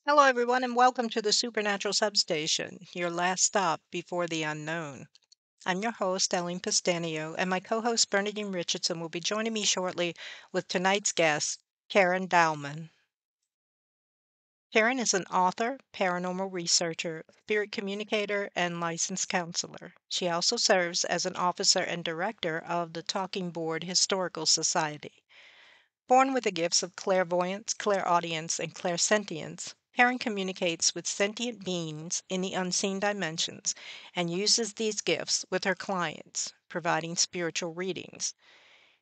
Hello, everyone, and welcome to the Supernatural Substation, your last stop before the unknown. I'm your host, Ellen Pistanio, and my co host, Bernadine Richardson, will be joining me shortly with tonight's guest, Karen Dahlman. Karen is an author, paranormal researcher, spirit communicator, and licensed counselor. She also serves as an officer and director of the Talking Board Historical Society. Born with the gifts of clairvoyance, clairaudience, and clairsentience, Karen communicates with sentient beings in the unseen dimensions and uses these gifts with her clients, providing spiritual readings.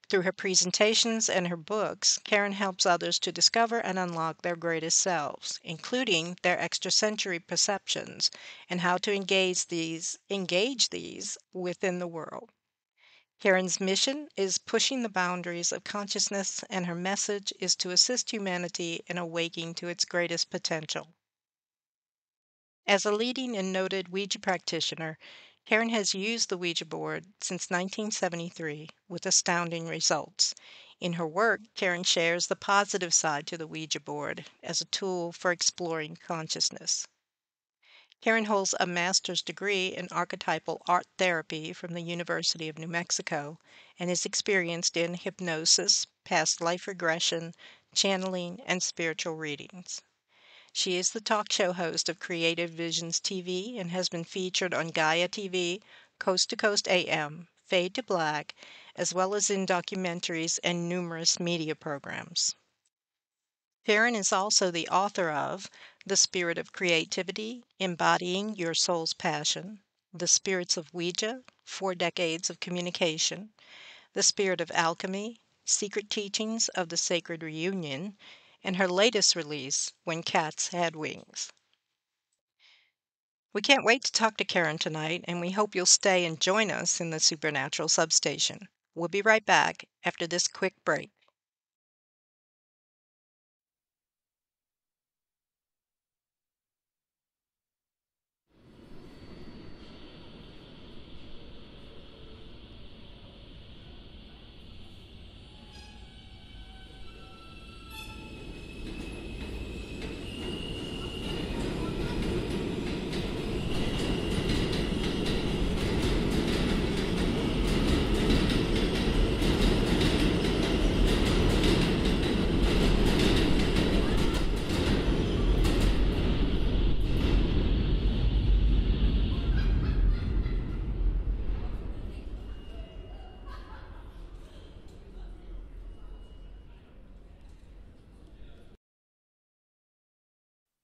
Through her presentations and her books, Karen helps others to discover and unlock their greatest selves, including their extrasensory perceptions and how to engage these within the world. Karen's mission is pushing the boundaries of consciousness, and her message is to assist humanity in awaking to its greatest potential. As a leading and noted Ouija practitioner, Karen has used the Ouija board since 1973 with astounding results. In her work, Karen shares the positive side to the Ouija board as a tool for exploring consciousness. Karen holds a master's degree in archetypal art therapy from the University of New Mexico and is experienced in hypnosis, past life regression, channeling, and spiritual readings. She is the talk show host of Creative Visions TV and has been featured on Gaia TV, Coast to Coast AM, Fade to Black, as well as in documentaries and numerous media programs. Karen is also the author of The Spirit of Creativity, Embodying Your Soul's Passion, The Spirits of Ouija, 4 Decades of Communication, The Spirit of Alchemy, Secret Teachings of the Sacred Reunion, and her latest release, When Cats Had Wings. We can't wait to talk to Karen tonight, and we hope you'll stay and join us in the Supernatural Substation. We'll be right back after this quick break.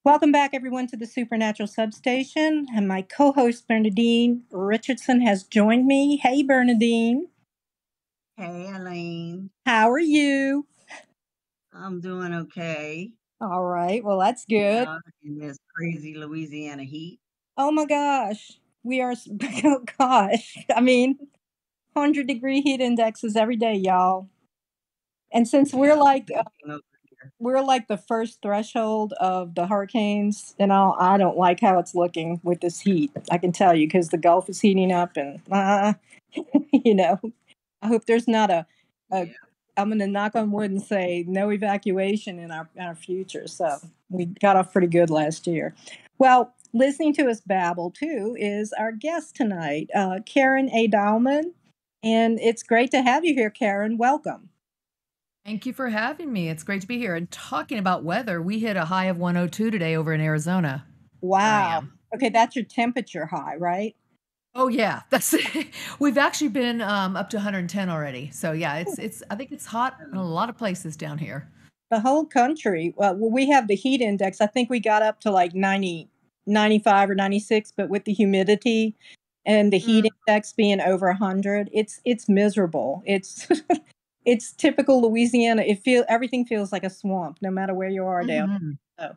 Welcome back, everyone, to the Supernatural Substation. And my co host, Bernadine Richardson, has joined me. Hey, Bernadine. Hey, Elaine. How are you? I'm doing okay. All right. Well, that's good. In this crazy Louisiana heat. Oh, my gosh. We are, oh, gosh. I mean, 100-degree heat indexes every day, y'all. And since we're like the first threshold of the hurricanes, and I don't like how it's looking with this heat. I can tell you because the Gulf is heating up, and you know, I hope there's not a Yeah. I'm going to knock on wood and say no evacuation in our future. So we got off pretty good last year. Well, listening to us babble too is our guest tonight, Karen A. Dahlman, and it's great to have you here, Karen. Welcome. Thank you for having me. It's great to be here. And talking about weather, we hit a high of 102 today over in Arizona. Where I Wow. am. Okay, that's your temperature high, right? Oh yeah, that's we've actually been up to 110 already. So yeah, it's I think it's hot in a lot of places down here. The whole country. Well, we have the heat index. I think we got up to like 90, 95 or 96, but with the humidity and the heat index being over 100, it's miserable. It's it's typical Louisiana. Everything feels like a swamp no matter where you are down. Mhm. So,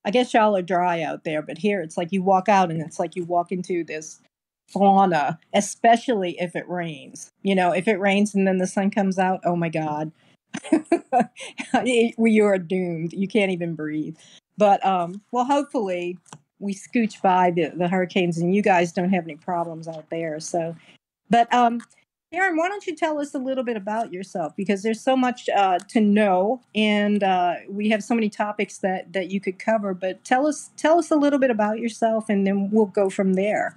I guess y'all are dry out there, but here it's like you walk out and it's like you walk into this fauna, especially if it rains. If it rains and then the sun comes out, oh my God. You are doomed. You can't even breathe. But well, hopefully we scooch by the hurricanes and you guys don't have any problems out there. So, but Karen, why don't you tell us a little bit about yourself? Because there's so much to know, and we have so many topics that you could cover. But tell us a little bit about yourself, and then we'll go from there.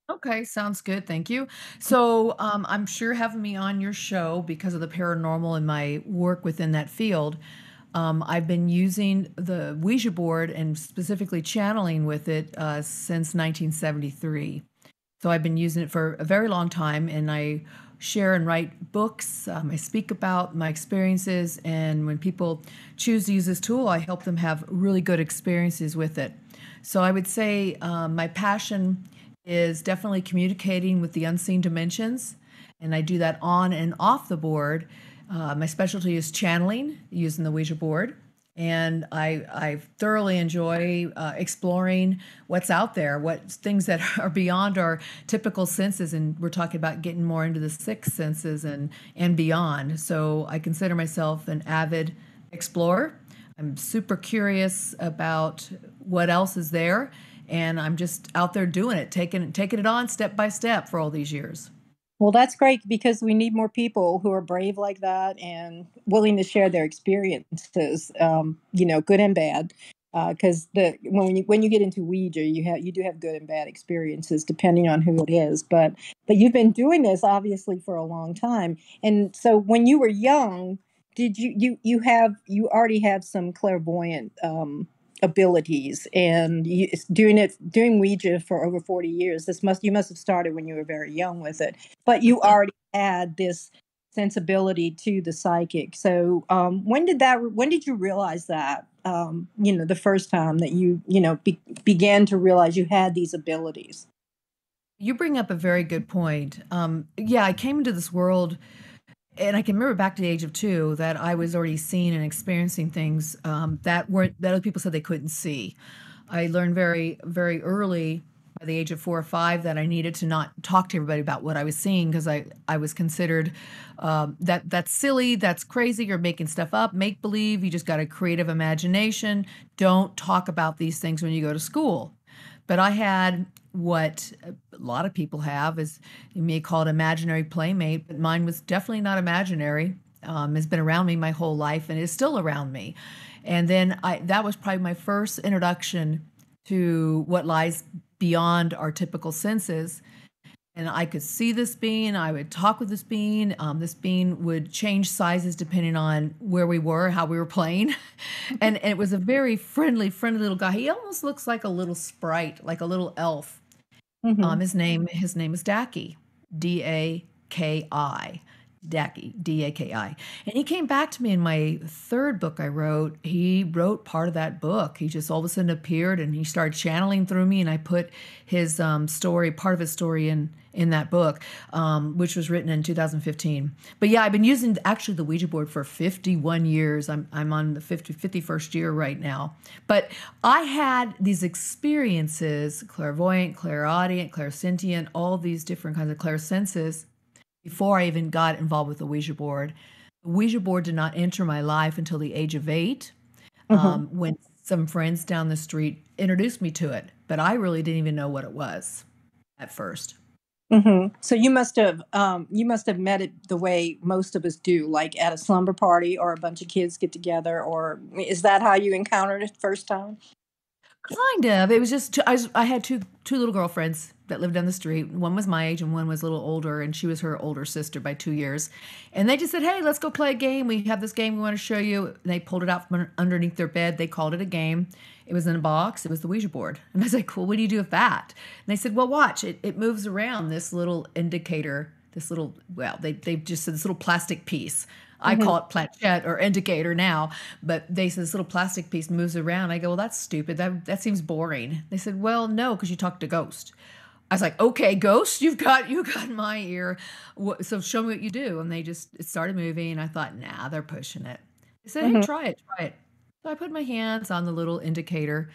Okay, sounds good. Thank you. So, I'm sure having me on your show because of the paranormal and my work within that field. I've been using the Ouija board and specifically channeling with it since 1973. So I've been using it for a very long time, and I share and write books. I speak about my experiences, and when people choose to use this tool, I help them have really good experiences with it. So I would say my passion is definitely communicating with the unseen dimensions, and I do that on and off the board. My specialty is channeling using the Ouija board, and I thoroughly enjoy exploring what's out there, what things that are beyond our typical senses, and we're talking about getting more into the sixth senses and beyond. So I consider myself an avid explorer. I'm super curious about what else is there, and I'm just out there doing it, taking it on step by step for all these years. Well, that's great because we need more people who are brave like that and willing to share their experiences, good and bad. Because the when you get into Ouija, you do have good and bad experiences depending on who it is. But you've been doing this obviously for a long time, and so when you were young, did you already have some clairvoyant abilities, and doing Ouija for over 40 years. You must have started when you were very young with it, but you already had this sensibility to the psychic. So when did you realize that, the first time that began to realize you had these abilities? You bring up a very good point. Yeah, I came into this world, and I can remember back to the age of 2 that I was already seeing and experiencing things that other people said they couldn't see. I learned very, very early, by the age of 4 or 5, that I needed to not talk to everybody about what I was seeing because I was considered that's silly, that's crazy, you're making stuff up, make believe, you just got a creative imagination. Don't talk about these things when you go to school. But I had what a lot of people have is, you may call it imaginary playmate, but mine was definitely not imaginary. Has been around me my whole life and is still around me. And then that was probably my first introduction to what lies beyond our typical senses. And I could see this being, I would talk with this being. This being would change sizes depending on where we were, how we were playing. And it was a very friendly little guy. He almost looks like a little sprite, like a little elf. Hmm. His name is Daki, Daki, Daki, Daki. And he came back to me in my third book I wrote. He wrote part of that book. He just all of a sudden appeared and he started channeling through me, and I put his story, part of his story in that book, which was written in 2015. But yeah, I've been using actually the Ouija board for 51 years. I'm on the 51st year right now. But I had these experiences, clairvoyant, clairaudient, clairsentient, all these different kinds of clairsenses before I even got involved with the Ouija board. The Ouija board did not enter my life until the age of 8, Hmm. when some friends down the street introduced me to it. But I really didn't even know what it was at first. So you must have met it the way most of us do, like at a slumber party or a bunch of kids get together, or is that how you encountered it first time? Kind of. It was just I had two little girlfriends that lived down the street. One was my age and one was a little older, and she was her older sister by 2 years. And they just said, "Hey, let's go play a game. We have this game we want to show you." And they pulled it out from underneath their bed. They called it a game. It was in a box. It was the Ouija board. And I was like, "Cool. What do you do with that?" And they said, "Well, watch. It moves around this little indicator. This little they just said this little plastic piece. I Hmm. call it planchette or indicator now, but they said this little plastic piece moves around. I go, well, that's stupid. That seems boring. They said, well, no, because you talk to ghosts. I was like, okay, ghost, you got my ear. So show me what you do. And it started moving. And I thought, nah, they're pushing it. They said, hey, Hmm. try it. So I put my hands on the little indicator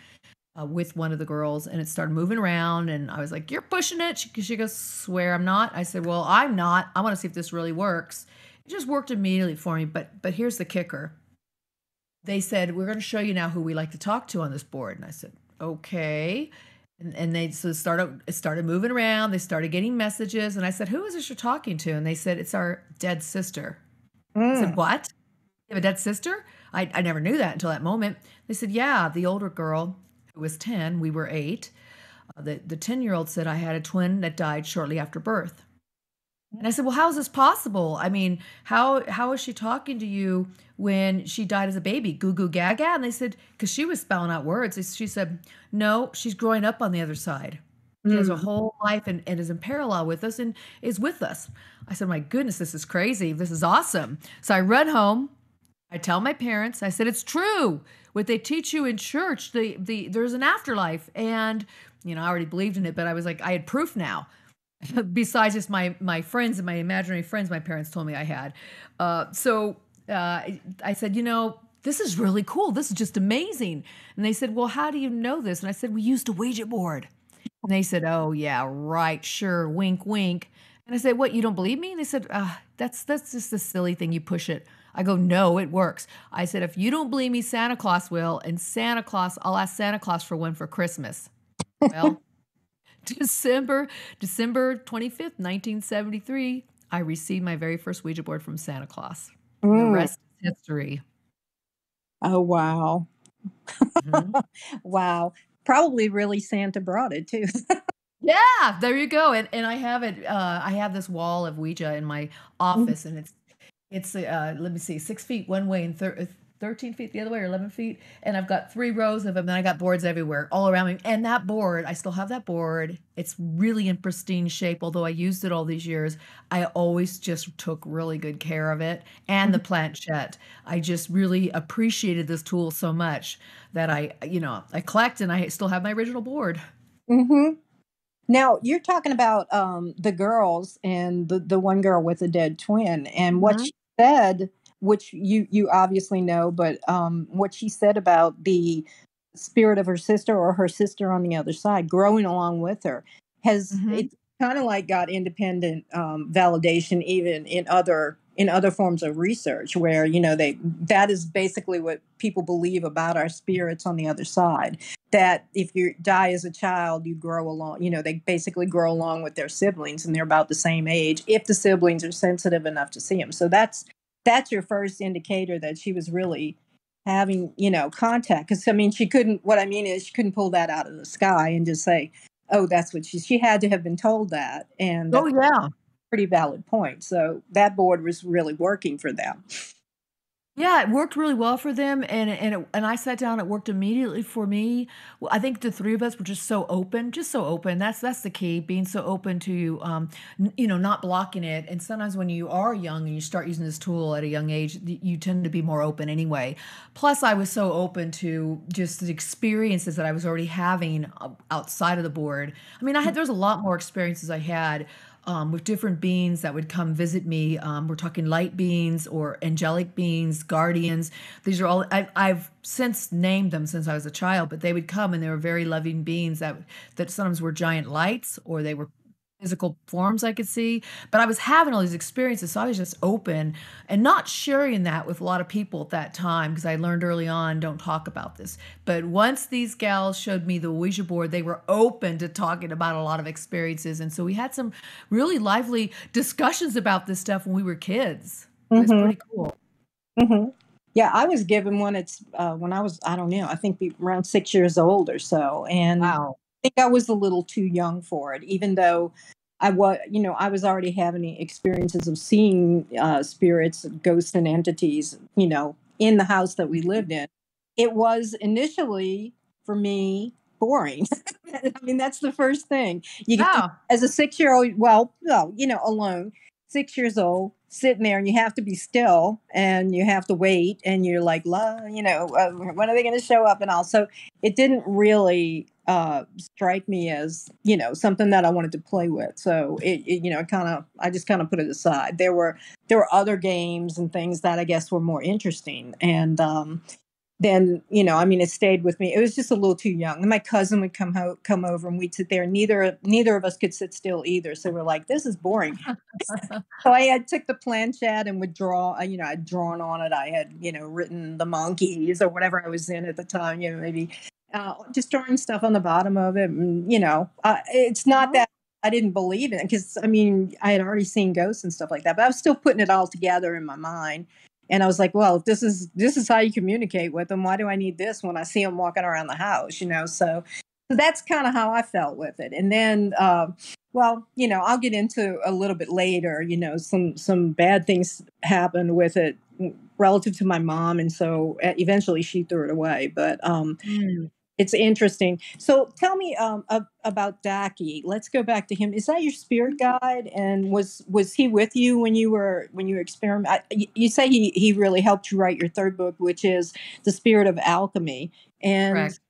with one of the girls, and it started moving around. And I was like, you're pushing it. She goes, swear I'm not. I said, well, I'm not. I want to see if this really works. It just worked immediately for me. But here's the kicker. They said, we're going to show you now who we like to talk to on this board. And I said, okay. And they started moving around. They started getting messages, and I said, "Who is this you're talking to?" And they said, "It's our dead sister." I said, Mm. "What? You have a dead sister?" I never knew that until that moment. They said, "Yeah, the older girl who was 10, we were 8. The 10-year-old said I had a twin that died shortly after birth." And I said, "Well, how is this possible? I mean, how is she talking to you when she died as a baby? Goo goo gaga?" And they said, because she was spelling out words. She said, "No, she's growing up on the other side. She has a Mm. whole life and is in parallel with us and is with us." I said, "My goodness, this is crazy. This is awesome." So I run home. I tell my parents. I said, "It's true. What they teach you in church, there's an afterlife." And I already believed in it, but I was like, I had proof now. Besides just my friends and my imaginary friends my parents told me I had. I said, this is really cool. This is just amazing. And they said, "Well, how do you know this?" And I said, "We used a Ouija board." And they said, "Oh, yeah, right, sure, wink, wink." And I said, "What, you don't believe me?" And they said, that's just a silly thing. You push it." I go, "No, it works." I said, "If you don't believe me, Santa Claus will. And I'll ask Santa Claus for one for Christmas." Well, December 25th, 1973, I received my very first Ouija board from Santa Claus. And the Mm. rest is history. Oh, wow. Mhm. Wow. Probably really Santa brought it too. Yeah, there you go. And I have it. I have this wall of Ouija in my Mhm. office, and it's let me see, 6 feet one way and 13 feet the other way, or 11 feet. And I've got 3 rows of them. And I got boards everywhere, all around me. And that board, I still have that board. It's really in pristine shape. Although I used it all these years, I always just took really good care of it. And the planchette. I just really appreciated this tool so much that I collect, and I still have my original board. Mhm. Now you're talking about the girls and the one girl with the dead twin and what Mhm. she said, which you obviously know, but what she said about the spirit of her sister or her sister on the other side growing along with her has Mhm. it kind of like got independent validation even in other forms of research where they that is basically what people believe about our spirits on the other side, that if you die as a child, you grow along, they basically grow along with their siblings and they're about the same age if the siblings are sensitive enough to see them. So that's your first indicator that she was really having, contact. Because I mean, what I mean is she couldn't pull that out of the sky and just say, oh, that's what she had to have been told that. And Oh that's a yeah. pretty valid point. So that board was really working for them. Yeah, it worked really well for them, and I sat down. It worked immediately for me. Well, I think the 3 of us were just so open, just so open. That's the key, being so open to, not blocking it. And sometimes when you are young and you start using this tool at a young age, you tend to be more open anyway. Plus, I was so open to just the experiences that I was already having outside of the board. I mean, there's a lot more experiences I had with different beings that would come visit me. We're talking light beings or angelic beings, guardians. These are all I've since named them since I was a child, but they would come and they were very loving beings that sometimes were giant lights or they were physical forms I could see. But I was having all these experiences, so I was just open and not sharing that with a lot of people at that time because I learned early on, don't talk about this. But once these gals showed me the Ouija board, they were open to talking about a lot of experiences. And so we had some really lively discussions about this stuff when we were kids. It was Hmm. pretty cool. Hmm. Yeah, I was given one. It's when I was, I don't know, I think around 6 years old or so, and Wow. I think I was a little too young for it, even though I was already having experiences of seeing spirits, ghosts, and entities, in the house that we lived in. It was initially for me boring. I mean, that's the first thing Yeah. as a 6 year old. Well, no, alone. 6 years old, sitting there, and you have to be still, and you have to wait, and you're like, when are they going to show up? And all. So it didn't really strike me as something that I wanted to play with. So I just kind of put it aside. There were other games and things that I guess were more interesting, and then I mean, it stayed with me. It was just a little too young. And my cousin would come over, and we'd sit there. Neither of us could sit still either. So we're like, this is boring. So I had took the planchette and would draw. I'd drawn on it. I had written the monkeys or whatever I was in at the time. Maybe. just throwing stuff on the bottom of it. And, it's not that I didn't believe in it because I mean I had already seen ghosts and stuff like that, but I was still putting it all together in my mind. And I was like, well, if this is how you communicate with them, why do I need this when I see them walking around the house? So that's kind of how I felt with it. And then, well, I'll get into a little bit later. Some bad things happened with it relative to my mom, and so eventually she threw it away. But Mm. it's interesting. So tell me about Daki. Let's go back to him. Is that your spirit guide? And was he with you when you were experiment? You say he really helped you write your third book, which is The Spirit of Alchemy. And Correct.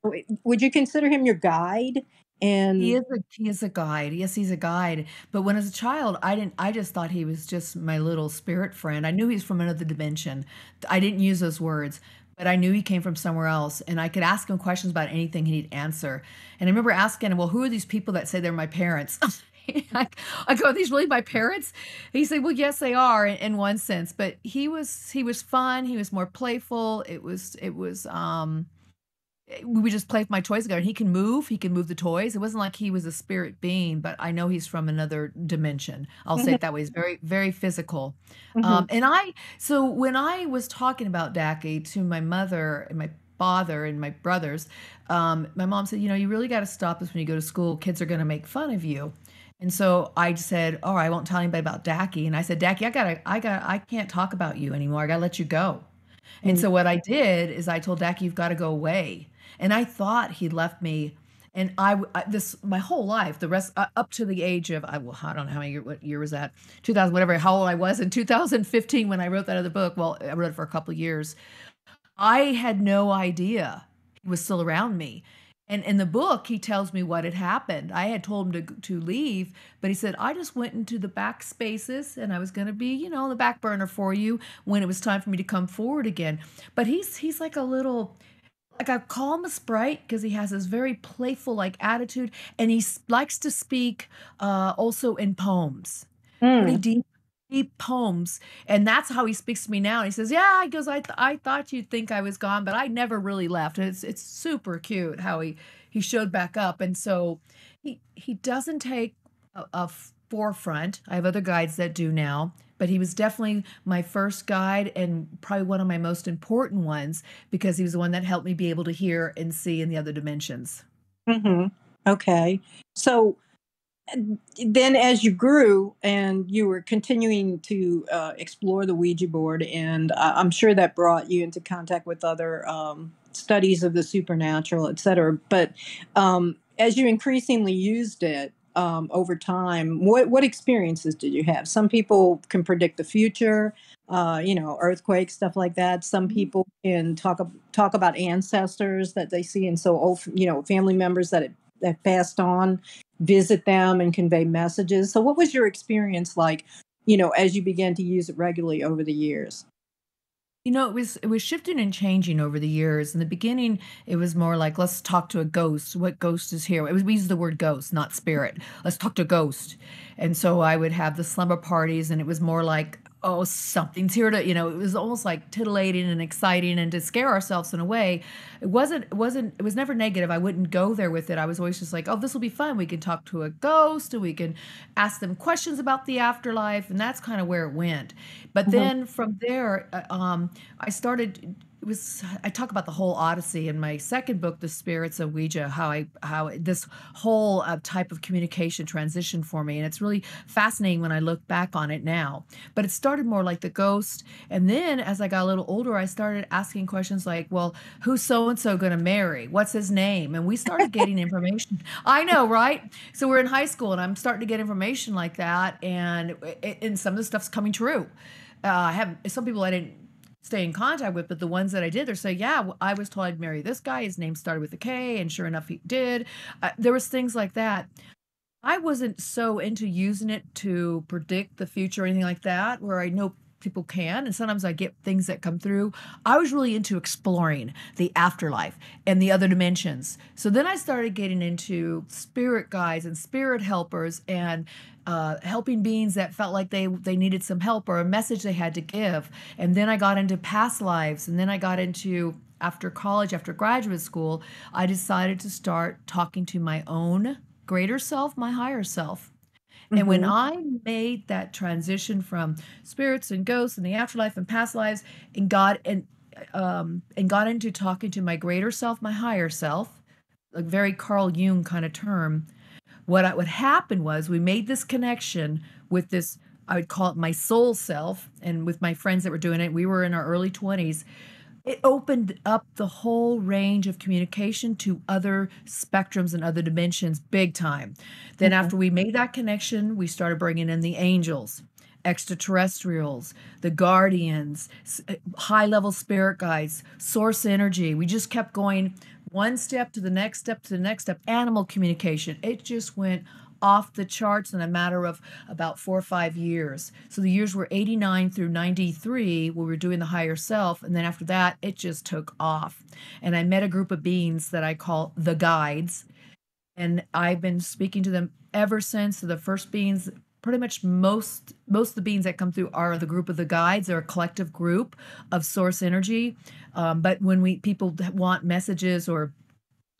would you consider him your guide? He And is a guide. Yes, he's a guide. But when as a child, I just thought he was just my little spirit friend. I knew he's from another dimension. I didn't use those words, but I knew he came from somewhere else. And I could ask him questions about anything he'd answer. And I remember asking him, well, who are these people that say they're my parents? I go, are these really my parents? He said, well, yes, they are in one sense. But he was fun. He was more playful. It was we would just play with my toys together. And he can move the toys. It wasn't like he was a spirit being, but I know he's from another dimension. I'll say Mhm, it that way. He's very, very physical. mhm, So when I was talking about Daki to my mother and my father and my brothers, my mom said, you really got to stop this when you go to school. Kids are going to make fun of you. And so I said, oh, I won't tell anybody about Daki. And I said, Daki, I can't talk about you anymore. I got to let you go. And mhm, so what I did is I told Dak, you've got to go away. And I thought he left me. And this my whole life, the rest up to the age of I don't know what year was that, 2000, whatever, how old I was in 2015 when I wrote that other book. Well, I wrote it for a couple of years. I had no idea he was still around me. And in the book, he tells me what had happened. I had told him to leave, but he said, I just went into the back spaces and I was going to be, the back burner for you when it was time for me to come forward again. But he's like like I call him a sprite because he has this very playful like attitude, and he likes to speak also in poems, pretty mm, deep poems, and that's how he speaks to me now. And he says, "Yeah," he goes, I thought you'd think I was gone, but I never really left." And it's super cute how he showed back up, and so he doesn't take a forefront. I have other guides that do now, but he was definitely my first guide and probably one of my most important ones because he was the one that helped me be able to hear and see in the other dimensions. mhm. Okay. So then as you grew and you were continuing to explore the Ouija board, and I'm sure that brought you into contact with other studies of the supernatural, et cetera. But as you increasingly used it over time, what experiences did you have? Some people can predict the future, earthquakes, stuff like that. Some people can talk about ancestors that they see, and so family members that passed on, visit them and convey messages. So what was your experience like, as you began to use it regularly over the years? It was shifting and changing over the years. In the beginning, it was more like, let's talk to a ghost. What ghost is here? We use the word ghost, not spirit. Let's talk to a ghost. And so I would have the slumber parties, and it was more like, oh, something's here to, it was almost like titillating and exciting and to scare ourselves in a way. It was never negative. I wouldn't go there with it. I was always just like, oh, this will be fun. We can talk to a ghost and we can ask them questions about the afterlife. And that's kind of where it went. But Mhm, then from there, I started. I talk about the whole Odyssey in my second book, The Spirits of Ouija, how this whole type of communication transitioned for me, and it's really fascinating when I look back on it now. But it started more like the ghost, and then as I got a little older, I started asking questions like, "Well, who's so and so going to marry? What's his name?" And we started getting information. I know, right? So we're in high school, and I'm starting to get information like that, and some of the stuff's coming true. I have some people I didn't stay in contact with, but the ones that I did, they're saying, yeah, I was told I'd marry this guy. His name started with a K, and sure enough, he did. There was things like that. I wasn't so into using it to predict the future or anything like that, where I know people can, and sometimes I get things that come through. I was really into exploring the afterlife and the other dimensions. So then I started getting into spirit guides and spirit helpers and helping beings that felt like they needed some help or a message they had to give. And then I got into past lives, and then I got into after college, after graduate school, I decided to start talking to my own greater self, my higher self. And when Mm-hmm. I made that transition from spirits and ghosts and the afterlife and past lives and got into talking to my greater self, my higher self, a very Carl Jung kind of term, what happened was we made this connection with this, I would call it my soul self, and with my friends that were doing it, we were in our early 20s. It opened up the whole range of communication to other spectrums and other dimensions big time. Then Mm-hmm. after we made that connection, we started bringing in the angels, extraterrestrials, the guardians, high level spirit guides, source energy. We just kept going one step to the next step to the next step. Animal communication. It just went off the charts in a matter of about 4 or 5 years. So the years were 89 through 93 where we were doing the higher self. And then after that, it just took off. And I met a group of beings that I call the guides. And I've been speaking to them ever since. So the first beings, pretty much most of the beings that come through are the group of the guides. They're a collective group of source energy. But when people want messages, or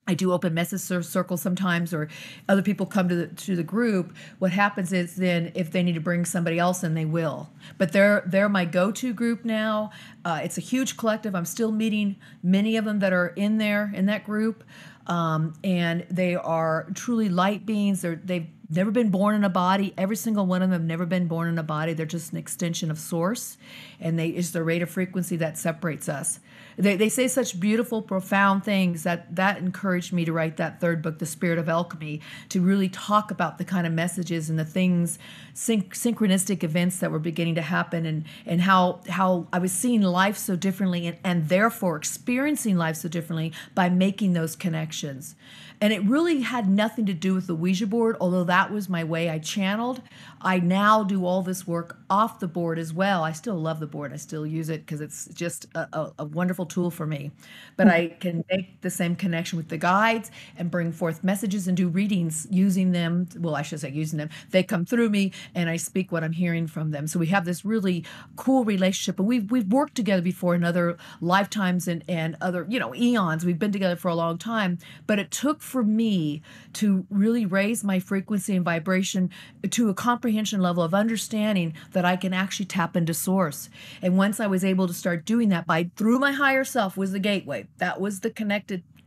I do open message circles sometimes, or other people come to the group. What happens is then if they need to bring somebody else in, they will. But they're my go-to group now. It's a huge collective. I'm still meeting many of them that are in there in that group, and they are truly light beings. They've never been born in a body. Every single one of them have never been born in a body. They're just an extension of source, and it's the rate of frequency that separates us. They say such beautiful, profound things that encouraged me to write that third book, The Spirit of Alchemy, to really talk about the kind of messages and the things, synchronistic events that were beginning to happen, and how I was seeing life so differently, and therefore experiencing life so differently by making those connections. And it really had nothing to do with the Ouija board, although that was my way I channeled. I now do all this work off the board as well. I still love the board. I still use it because it's just a wonderful tool for me. But I can make the same connection with the guides and bring forth messages and do readings using them. Well, I should say using them. They come through me and I speak what I'm hearing from them. So we have this really cool relationship. And we've worked together before in other lifetimes and other, eons. We've been together for a long time. But it took for me to really raise my frequency and vibration to a comprehension level of understanding that I can actually tap into source. And once I was able to start doing that through my higher self was the gateway. That was the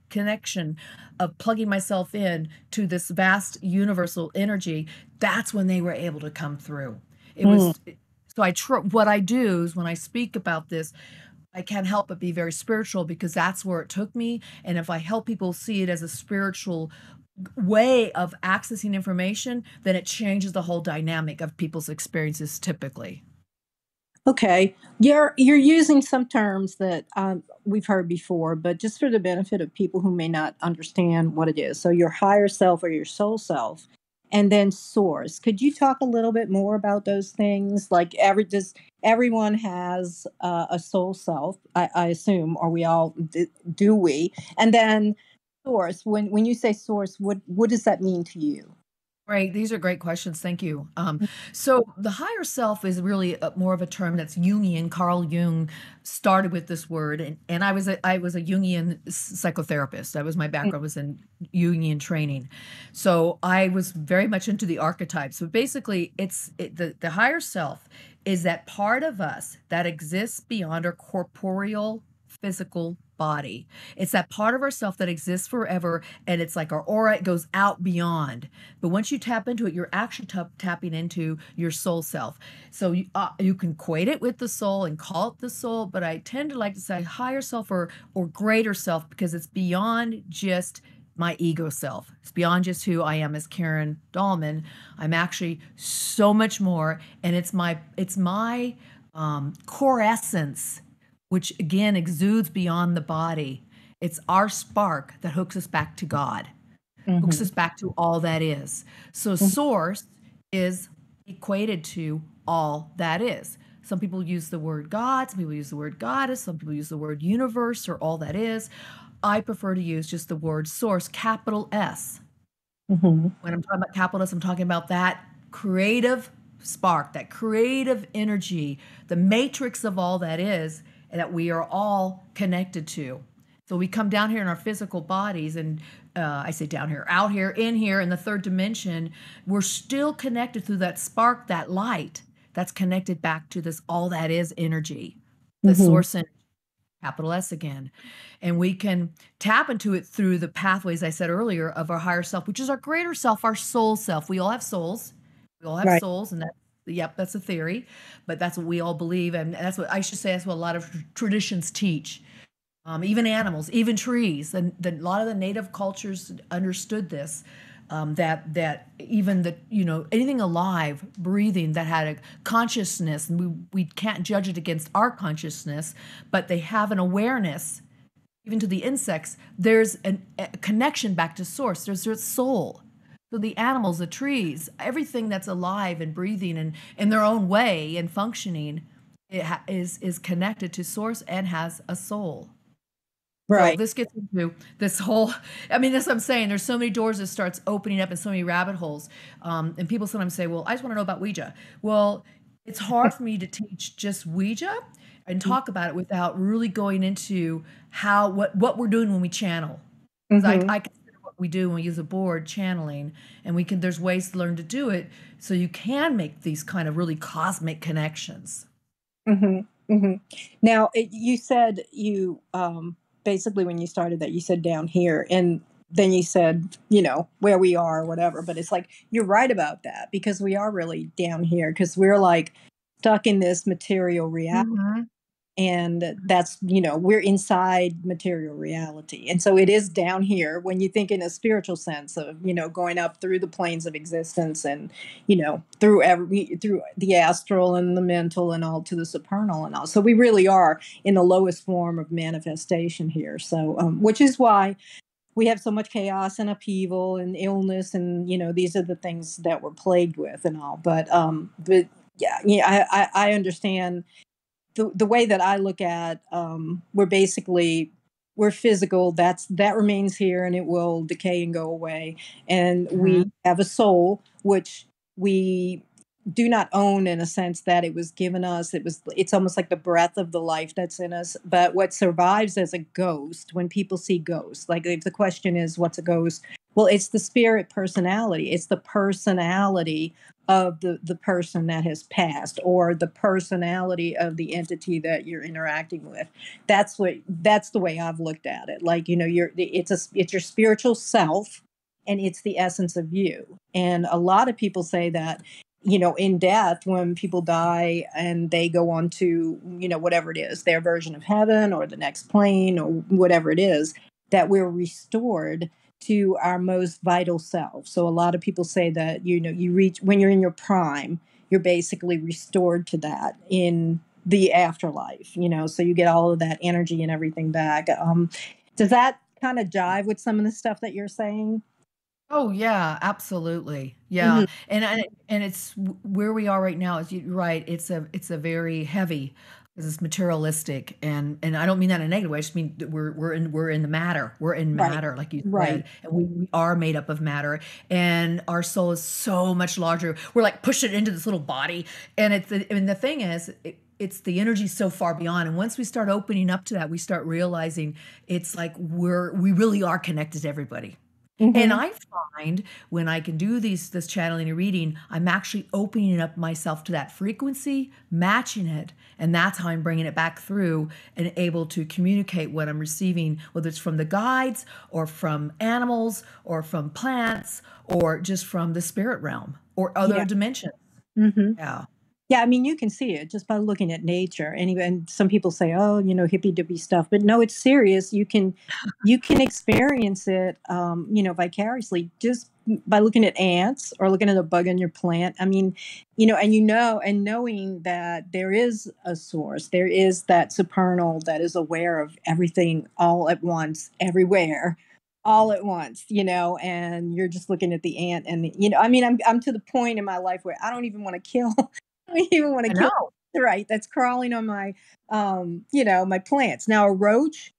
connection of plugging myself in to this vast universal energy. That's when they were able to come through. It was so what I do is when I speak about this, I can't help but be very spiritual because that's where it took me. And if I help people see it as a spiritual way of accessing information, then it changes the whole dynamic of people's experiences typically. Okay, you're using some terms that we've heard before, but just for the benefit of people who may not understand what it is. So your higher self or your soul self, and then source. Could you talk a little bit more about those things? Like does everyone has a soul self? I assume, or we all do we? And then source. When you say source, what does that mean to you? Right. These are great questions. Thank you. So the higher self is really more of a term that's Jungian. Carl Jung started with this word, and I was a Jungian psychotherapist. That was my background, was in Jungian training. So I was very much into the archetypes. So basically, the higher self is that part of us that exists beyond our corporeal physical body. It's that part of ourself that exists forever, and it's like our aura, it goes out beyond. But once you tap into it, you're actually tapping into your soul self. So you can equate it with the soul and call it the soul, but I tend to like to say higher self or greater self because it's beyond just my ego self. It's beyond just who I am as Karen Dahlman. I'm actually so much more, and it's my core essence, which again exudes beyond the body. It's our spark that hooks us back to God, hooks us back to all that is. So source is equated to all that is. Some people use the word God, some people use the word goddess, some people use the word universe or all that is. I prefer to use just the word source, capital S. When I'm talking about capital S, I'm talking about that creative spark, that creative energy, the matrix of all that is, and that we are all connected to. So we come down here in our physical bodies, and I say down here, out here, in here, in the third dimension, we're still connected through that spark, that light that's connected back to this, all that is energy, the source energy, capital S again. And we can tap into it through the pathways I said earlier of our higher self, which is our greater self, our soul self. We all have souls. We all have Right. souls, and that's a theory, but that's what we all believe. And that's what I should say, that's what a lot of traditions teach. Even animals, even trees, and a lot of the native cultures understood this. That even anything alive, breathing, that had a consciousness, and we can't judge it against our consciousness, but they have an awareness. Even to the insects, there's a connection back to source. There's their soul. So the animals, the trees, everything that's alive and breathing and in their own way and functioning, is connected to source and has a soul. So Right. this gets into this whole, I mean, that's what I'm saying. There's so many doors that starts opening up and so many rabbit holes. And people sometimes say, well, I just want to know about Ouija. Well, it's hard for me to teach just Ouija and talk about it without really going into what we're doing when we channel. Because I consider what we do when we use a board channeling, and there's ways to learn to do it so you can make these kind of really cosmic connections. Now, you said you basically when you started that, you said down here, and then you said, where we are or whatever. But it's like, you're right about that, because we are really down here, because we're like stuck in this material reality. And that's, we're inside material reality. And so it is down here when you think in a spiritual sense of, going up through the planes of existence and, through the astral and the mental and all to the supernal and all. So we really are in the lowest form of manifestation here. So, which is why we have so much chaos and upheaval and illness. And, these are the things that we're plagued with and all. But yeah, I understand. The way that I look at, we're physical. That remains here, and it will decay and go away. And we have a soul, which we do not own, in a sense that it was given us. It's almost like the breath of the life that's in us. But what survives as a ghost, when people see ghosts, like if the question is, what's a ghost? Well, it's the spirit personality. It's the personality of the person that has passed, or the personality of the entity that you're interacting with. That's the way I've looked at it. Like, it's your spiritual self, and it's the essence of you. And a lot of people say that, in death, when people die and they go on to, whatever it is, their version of heaven or the next plane or whatever it is, that we're restored to our most vital self. So a lot of people say that, you reach, when you're in your prime, you're basically restored to that in the afterlife, so you get all of that energy and everything back. Does that kind of jive with some of the stuff that you're saying? Oh yeah, absolutely. Yeah. And it's where we are right now is you're right. It's a very heavy, because it's materialistic, and I don't mean that in a negative way. I just mean that we're in the matter. We're in Right. matter, like you Right. said, and we are made up of matter, and our soul is so much larger. We're like pushing it into this little body, and the thing is, it's the energy so far beyond. And once we start opening up to that, we start realizing it's like we really are connected to everybody. And I find when I can do this channeling and reading, I'm actually opening up myself to that frequency, matching it, and that's how I'm bringing it back through and able to communicate what I'm receiving, whether it's from the guides or from animals or from plants or just from the spirit realm or other Yeah. dimensions. Mm-hmm. Yeah. Yeah, I mean, you can see it just by looking at nature. And some people say, "Oh, hippy dippy stuff," but no, it's serious. You can experience it, vicariously, just by looking at ants or looking at a bug in your plant. I mean, and knowing that there is a source, there is that supernal that is aware of everything all at once, everywhere, all at once, and you're just looking at the ant, and I mean, I'm to the point in my life where I don't even want to kill. I don't even want to I kill. know. Right, that's crawling on my, my plants. Now a roach,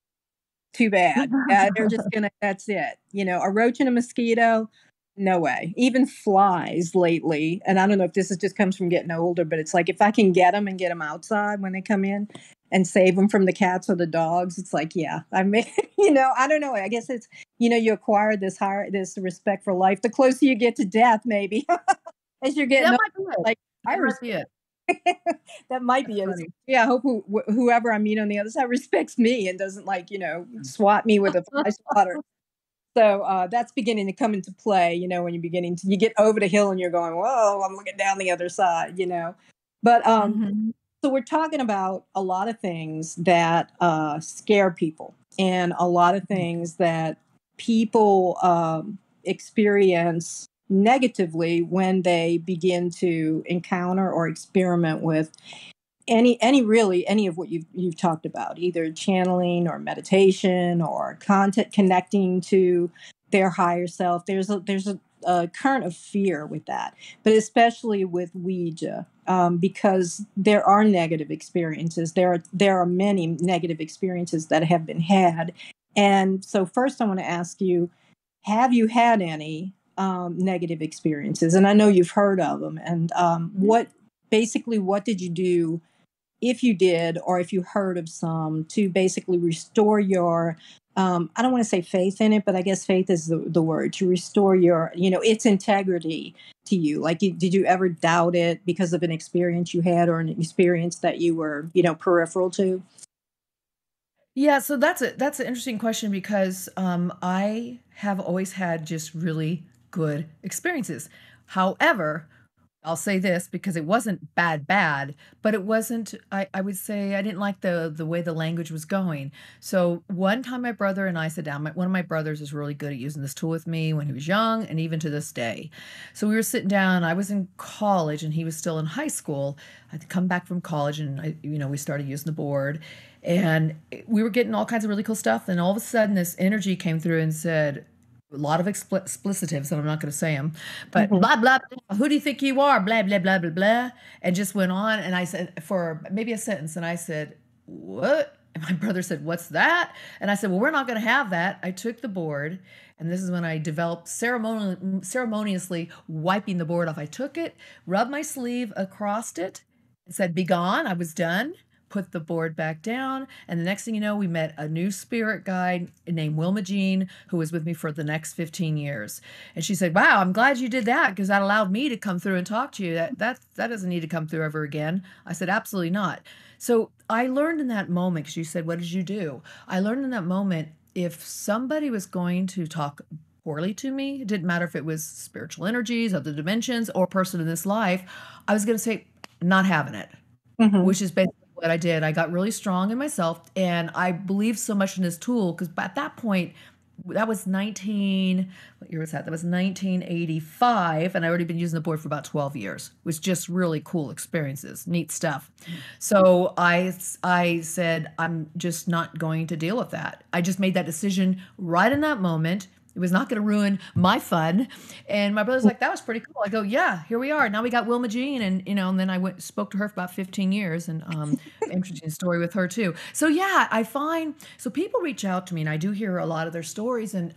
too bad. They're just gonna. That's it. A roach and a mosquito, no way. Even flies lately, and I don't know if this is just comes from getting older, but it's like if I can get them and get them outside when they come in, and save them from the cats or the dogs. It's like, yeah, I mean, I don't know. I guess it's, you acquire this respect for life. The closer you get to death, maybe as you're getting That older, might be it. like I That might be it. that might That's be it. funny. Yeah, I hope whoever I meet on the other side respects me and doesn't swat me with a fly swatter. So that's beginning to come into play, when you get over the hill and you're going, whoa, I'm looking down the other side. But so we're talking about a lot of things that scare people and a lot of things that people experience negatively when they begin to encounter or experiment with any of what you've talked about, either channeling or meditation or content connecting to their higher self. There's a current of fear with that, but especially with Ouija, because there are negative experiences. There are many negative experiences that have been had, and so first I want to ask you: have you had any negative experiences? And I know you've heard of them. And what did you do, if you did, or if you heard of some, to basically restore your, I don't want to say faith in it, but I guess faith is the word, to restore your, its integrity to you? Like, did you ever doubt it because of an experience you had or an experience that you were, peripheral to? Yeah, so that's an interesting question because I have always had just really good experiences. However, I'll say this because it wasn't bad, but it wasn't, I would say I didn't like the way the language was going. So one time my brother and I sat down. One of my brothers is really good at using this tool with me when he was young and even to this day. So we were sitting down. I was in college and he was still in high school. I'd come back from college and we started using the board and we were getting all kinds of really cool stuff. And all of a sudden this energy came through and said, a lot of explicitives, and I'm not going to say them, but blah, blah, blah, who do you think you are? Blah, blah, blah, blah, blah. And just went on. And I said, for maybe a sentence, and I said, what? And my brother said, what's that? And I said, well, we're not going to have that. I took the board, and this is when I developed ceremoniously wiping the board off. I took it, rubbed my sleeve across it, and said, be gone. I was done. Put the board back down. And the next thing you know, we met a new spirit guide named Wilma Jean, who was with me for the next 15 years. And she said, wow, I'm glad you did that because that allowed me to come through and talk to you. That doesn't need to come through ever again. I said, absolutely not. So I learned in that moment, because you said, what did you do? I learned in that moment, if somebody was going to talk poorly to me, it didn't matter if it was spiritual energies, other dimensions, or person in this life, I was going to say, not having it, which is basically what I did. I got really strong in myself, and I believed so much in this tool because at that point, that was what year was that? That was 1985, and I already been using the board for about 12 years. It was just really cool experiences, neat stuff. So I said, I'm just not going to deal with that. I just made that decision right in that moment. It was not going to ruin my fun. And my brother's like, that was pretty cool. I go, yeah, here we are. Now we got Wilma Jean. And, and then I spoke to her for about 15 years and interesting story with her too. So yeah, so people reach out to me and I do hear a lot of their stories and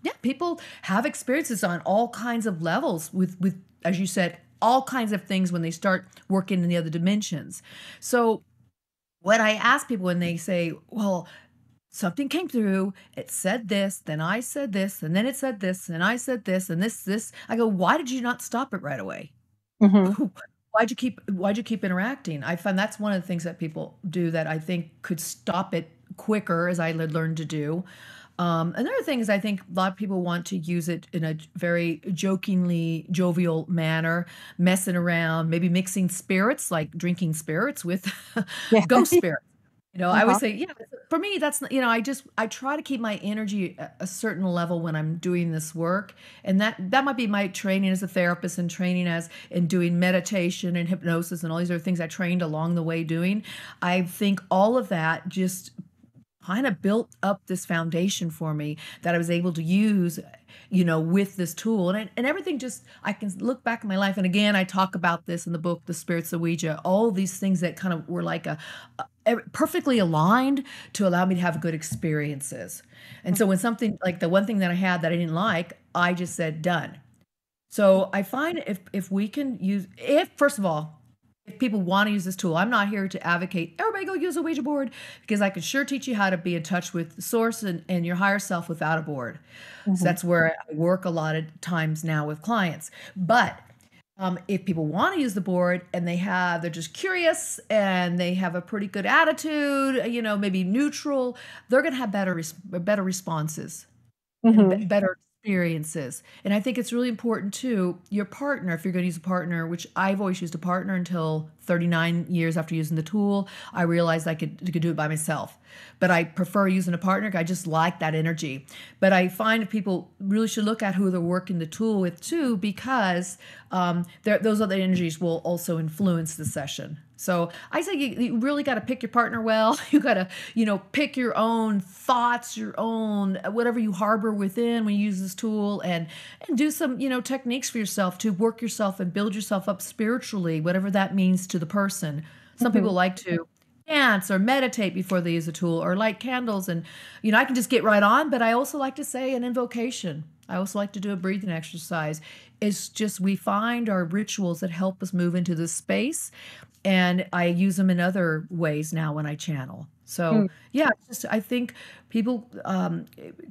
yeah, people have experiences on all kinds of levels with, as you said, all kinds of things when they start working in the other dimensions. So when I ask people when they say, well, something came through, it said this, then I said this, and then it said this, and I said this, and this. I go, why did you not stop it right away? Why'd you keep interacting? I find that's one of the things that people do that I think could stop it quicker, as I learned to do. Another thing is I think a lot of people want to use it in a very jokingly jovial manner, messing around, maybe mixing spirits, like drinking spirits with ghost spirits. I always say, yeah, for me, that's, I try to keep my energy at a certain level when I'm doing this work. And that might be my training as a therapist and training in doing meditation and hypnosis and all these other things I trained along the way doing. I think all of that just kind of built up this foundation for me that I was able to use, with this tool and everything. Just, I can look back in my life. And again, I talk about this in the book, The Spirits of Ouija, all these things that kind of were like perfectly aligned to allow me to have good experiences. And so when something like the one thing that I had that I didn't like, I just said, done. So I find if we can first of all, if people want to use this tool, I'm not here to advocate everybody go use a Ouija board, because I can sure teach you how to be in touch with the source and your higher self without a board. So Mhm. that's where I work a lot of times now with clients. But if people want to use the board and they're just curious and they have a pretty good attitude, maybe neutral, they're going to have better responses and Mhm. better experiences. And I think it's really important too, your partner, if you're going to use a partner, which I've always used a partner until 39 years after using the tool, I realized I could do it by myself. But I prefer using a partner. I just like that energy. But I find people really should look at who they're working the tool with too, because those other energies will also influence the session. So I say you really got to pick your partner well. You got to, pick your own thoughts, your own whatever you harbor within when you use this tool, and do some, techniques for yourself to work yourself and build yourself up spiritually, whatever that means to the person. Some Mhm. people like to dance or meditate before they use a tool, or light candles, and I can just get right on, but I also like to say an invocation. I also like to do a breathing exercise. It's just we find our rituals that help us move into this space, and I use them in other ways now when I channel. So Mm. yeah, it's just I think people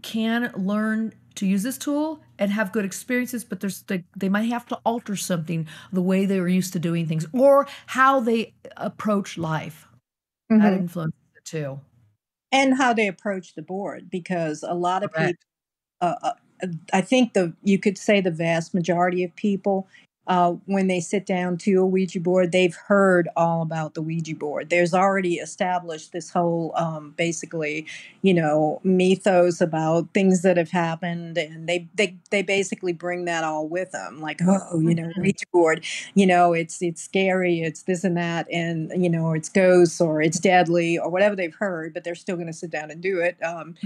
can learn to use this tool and have good experiences, but they might have to alter something, the way they were used to doing things, or how they approach life. That Mhm. influences it too. And how they approach the board, because a lot of people, Correct. uh, uh, I think you could say the vast majority of people, when they sit down to a Ouija board, they've heard all about the Ouija board. There's already established this whole, basically, mythos about things that have happened, and they basically bring that all with them. Like, oh, Mhm. Ouija board, it's scary, it's this and that, and it's ghosts or it's deadly or whatever they've heard, but they're still going to sit down and do it.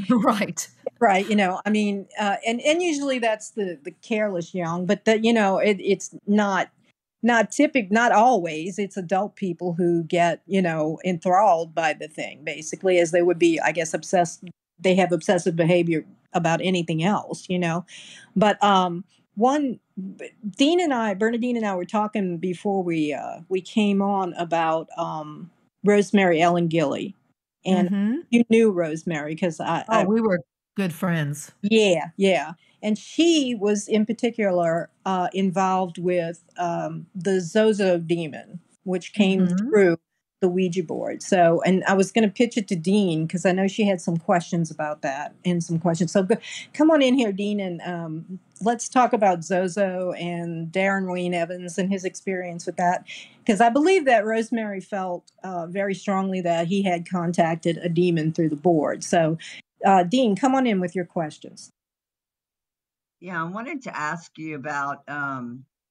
Right. Right, I mean, and usually that's the careless young, but it's not always. It's adult people who get enthralled by the thing, basically, as they would be, I guess, obsessed. They have obsessive behavior about anything else, But one, Bernadine and I were talking before we came on about Rosemary Ellen Gilly, and Mhm. you knew Rosemary because Oh, I we were good friends. yeah, yeah. And she was in particular involved with the Zozo demon, which came Mhm. through the Ouija board. So, and I was going to pitch it to Dean because I know she had some questions about that and some questions. So, come on in here, Dean, and let's talk about Zozo and Darren Wayne Evans and his experience with that. Because I believe that Rosemary felt very strongly that he had contacted a demon through the board. So, Dean, come on in with your questions. Yeah, I wanted to ask you about,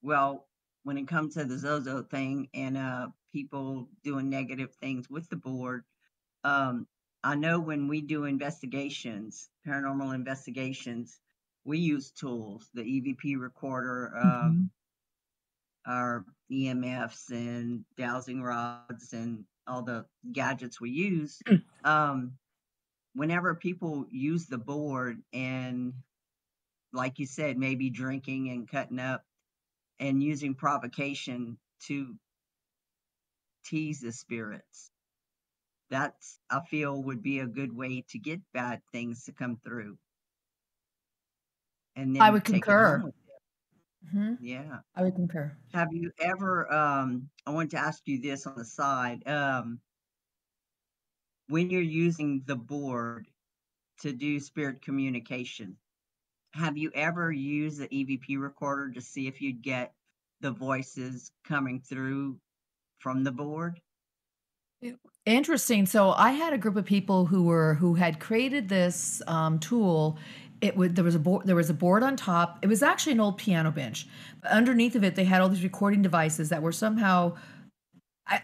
well, when it comes to the Zozo thing and people doing negative things with the board, um, I know when we do investigations, paranormal investigations, we use tools, the EVP recorder, Mhm. our EMFs and dowsing rods and all the gadgets we use. Um, Whenever people use the board and, like you said, maybe drinking and cutting up and using provocation to tease the spirits, that's, I feel, would be a good way to get bad things to come through and I then would take it home concur. with Mhm. you. Yeah. I would concur. Have you ever, I want to ask you this on the side, when you're using the board to do spirit communication, have you ever used the EVP recorder to see if you'd get the voices coming through from the board? Interesting. So I had a group of people who had created this tool. There was a board on top. It was actually an old piano bench. But underneath of it, they had all these recording devices that were somehow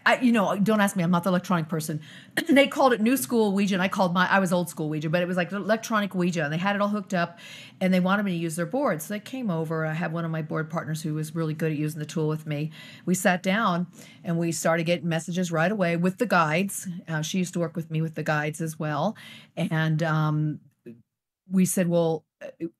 don't ask me. I'm not the electronic person. They called it new school Ouija, and I was old school Ouija, but it was like electronic Ouija, and they had it all hooked up, and they wanted me to use their board. So they came over. I had one of my board partners who was really good at using the tool with me. We sat down, and we started getting messages right away with the guides. She used to work with me with the guides as well, and we said, well,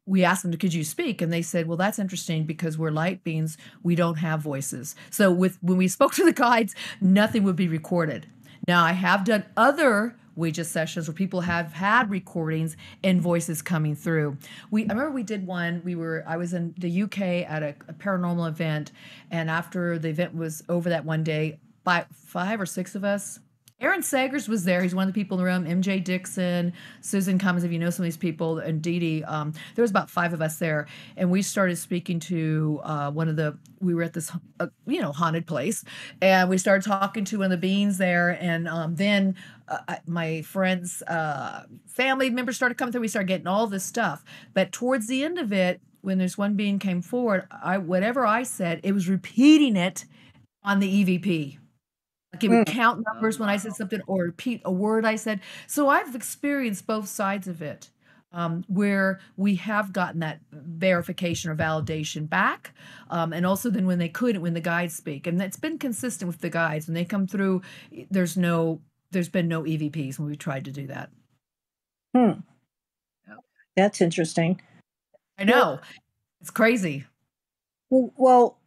we asked them, could you speak? And they said, well, that's interesting because we're light beings. We don't have voices. So when we spoke to the guides, nothing would be recorded. Now, I have done other Ouija sessions where people have had recordings and voices coming through. I remember we did one. I was in the UK at a paranormal event, and after the event was over that one day, 5 or 6 of us. Aaron Sagers was there. He's one of the people in the room. MJ Dixon, Susan Cummins, if you know some of these people, and Dee Dee. There was about 5 of us there, and we started speaking to we were at this, haunted place, and we started talking to one of the beings there, and then my friend's family members started coming through. We started getting all this stuff, but towards the end of it, when this one being came forward, whatever I said, it was repeating it on the EVP. Like it would count numbers when I said something or repeat a word I said. So I've experienced both sides of it, where we have gotten that verification or validation back. And also then when the guides speak, and that's been consistent with the guides. When they come through, there's been no EVPs when we tried to do that. That's interesting. I know. It's crazy. Well,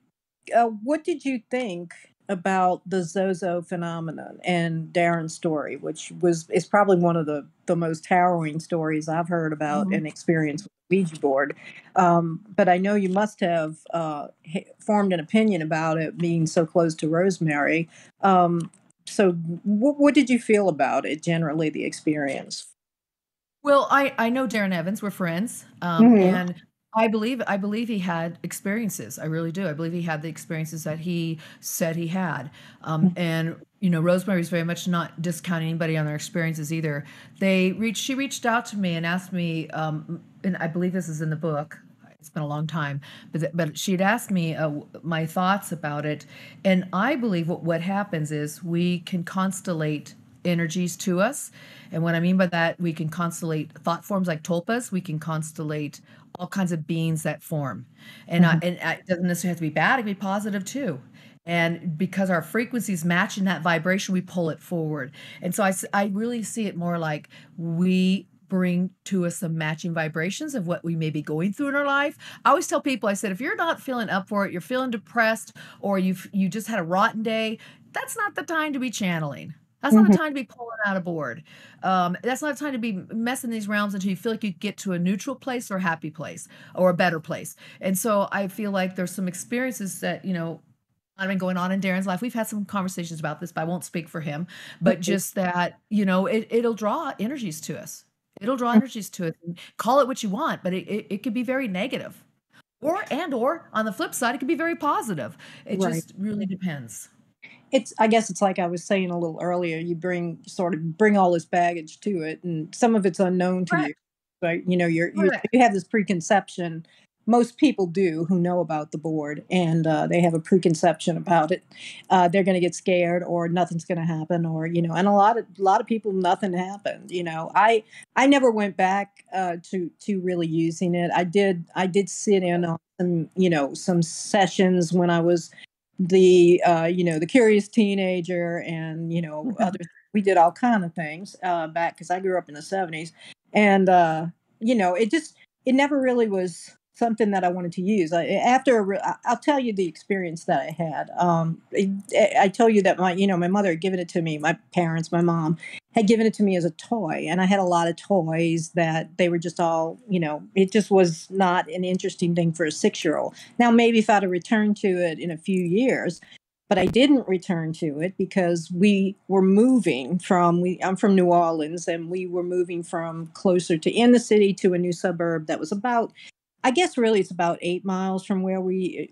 what did you think about the Zozo phenomenon and Darren's story, which is probably one of the most harrowing stories I've heard about and experienced with the Ouija board. But I know you must have formed an opinion about it being so close to Rosemary. So what did you feel about it, generally, the experience? Well, I know Darren Evans. We're friends. And I believe he had experiences. I really do. I believe he had the experiences that he said he had. And Rosemary's very much not discounting anybody on their experiences either. She reached out to me and asked me, and I believe this is in the book. It's been a long time, but she'd asked me my thoughts about it. And I believe what happens is we can constellate energies to us. And what I mean by that, we can constellate thought forms like tulpas. We can constellate all kinds of beings that form. And, it doesn't necessarily have to be bad. It can be positive too. And because our frequencies match in that vibration, we pull it forward. And so I really see it more like we bring to us some matching vibrations of what we may be going through in our life. I always tell people, I said, if you're not feeling up for it, you're feeling depressed, or you just had a rotten day, that's not the time to be channeling. That's not the time to be pulling out a board. That's not the time to be messing these realms until you feel like you get to a neutral place or a happy place or a better place. And so I feel like there's some experiences that, I've been going on in Darren's life. We've had some conversations about this, but I won't speak for him. But just that, it'll draw energies to us. It'll draw energies to it. Call it what you want, but it could be very negative. Or on the flip side, it could be very positive. It just really depends. I guess it's like I was saying a little earlier, you bring all this baggage to it, and some of it's unknown to you. Right? You have this preconception. Most people do who know about the board, and they have a preconception about it. They're going to get scared, or nothing's going to happen, or and a lot of people, nothing happened. I never went back to really using it. I did sit in on some sessions when I was the curious teenager, and other. We did all kind of things back, because I grew up in the 70s, and it never really was something that I wanted to use. I'll tell you the experience that I had. I told you that my mother had given it to me. My parents, my mom, had given it to me as a toy, and I had a lot of toys that they were just all, it just was not an interesting thing for a 6-year-old. Now, maybe if I'd have returned to it in a few years, but I didn't return to it because we were moving I'm from New Orleans, and we were moving from closer to in the city to a new suburb that was about, I guess really it's about 8 miles from where we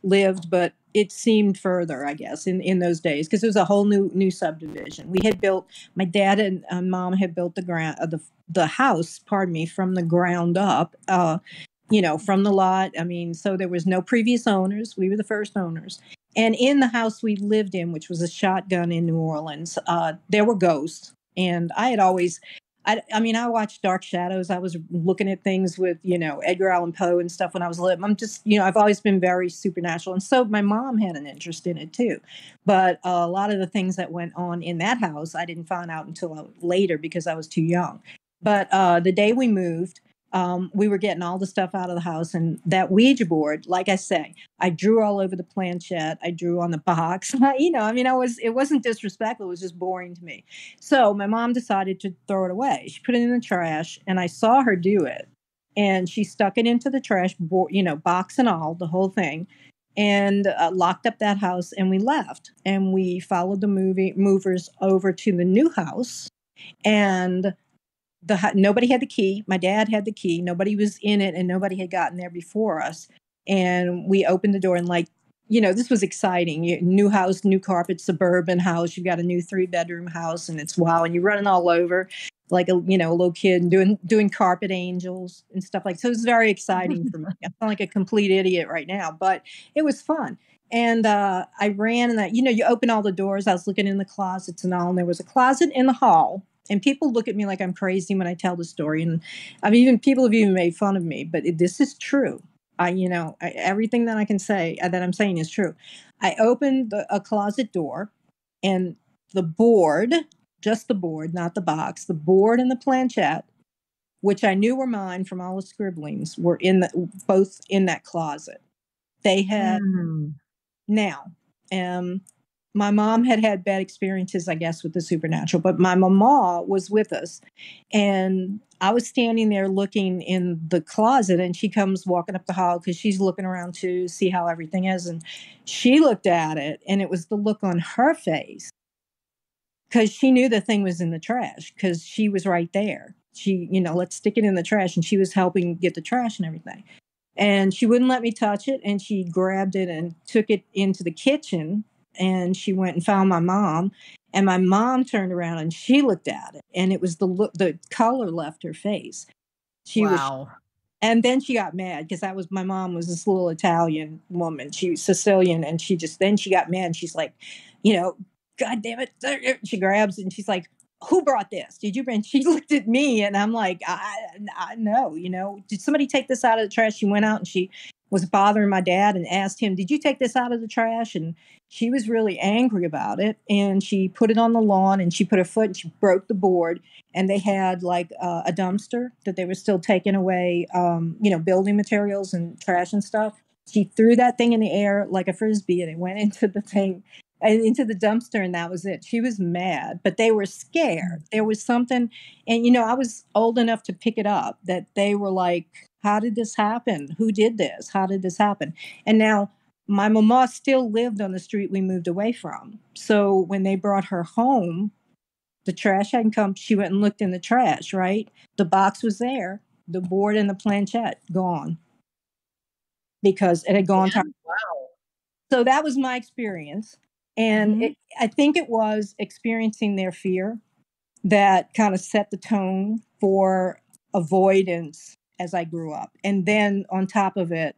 lived, but it seemed further, I guess, in those days, because it was a whole new subdivision. We had built, my dad and mom had built the house, from the ground up, from the lot. I mean, so there was no previous owners. We were the first owners. And in the house we lived in, which was a shotgun in New Orleans, there were ghosts. And I had always, I watched Dark Shadows. I was looking at things with, Edgar Allan Poe and stuff when I was little. I'm just, I've always been very supernatural. And so my mom had an interest in it too. But a lot of the things that went on in that house, I didn't find out until later because I was too young. But the day we moved, we were getting all the stuff out of the house, and that Ouija board, like I say, I drew all over the planchette. I drew on the box. It wasn't disrespectful. It was just boring to me. So my mom decided to throw it away. She put it in the trash, and I saw her do it. And she stuck it into the trash, box and all, the whole thing, and locked up that house. And we left. And we followed the movers over to the new house, and nobody had the key. My dad had the key. Nobody was in it, and nobody had gotten there before us. And we opened the door, and this was exciting. New house, new carpet, suburban house. You've got a new 3-bedroom house, and it's wow. And you're running all over like a little kid and doing carpet angels and stuff like. So it was very exciting for me. I sound like a complete idiot right now, but it was fun. And I ran, and you open all the doors. I was looking in the closets and all, and there was a closet in the hall. And people look at me like I'm crazy when I tell the story. And people have even made fun of me, but this is true. Everything that I can say that I'm saying is true. I opened a closet door, and the board, just the board, not the box, the board and the planchette, which I knew were mine from all the scribblings, were both in that closet. They had now. My mom had bad experiences, I guess, with the supernatural, but my mama was with us, and I was standing there looking in the closet, and she comes walking up the hall because she's looking around to see how everything is, and she looked at it, and it was the look on her face because she knew the thing was in the trash because she was right there. She, let's stick it in the trash, and she was helping get the trash and everything, and she wouldn't let me touch it, and she grabbed it and took it into the kitchen. And she went and found my mom, and my mom turned around and she looked at it, and it was the color left her face. She was, and then she got mad because my mom was this little Italian woman. She was Sicilian, and then she got mad. And she's like, God damn it. She grabs it and she's like, who brought this? Did you bring? She looked at me, and I'm like, I know, did somebody take this out of the trash? She went out and she was bothering my dad and asked him, did you take this out of the trash? And she was really angry about it. And she put it on the lawn, and she put her foot and she broke the board. And they had like a dumpster that they were still taking away, building materials and trash and stuff. She threw that thing in the air like a Frisbee, and it went into the thing, into the dumpster, and that was it. She was mad, but they were scared. There was something, and I was old enough to pick it up, that they were like, how did this happen? Who did this? How did this happen? And now my mama still lived on the street we moved away from. So when they brought her home, the trash hadn't come. She went and looked in the trash, right? The box was there. The board and the planchette gone because it had gone to. Wow. So that was my experience. And I think it was experiencing their fear that kind of set the tone for avoidance as I grew up. And then on top of it,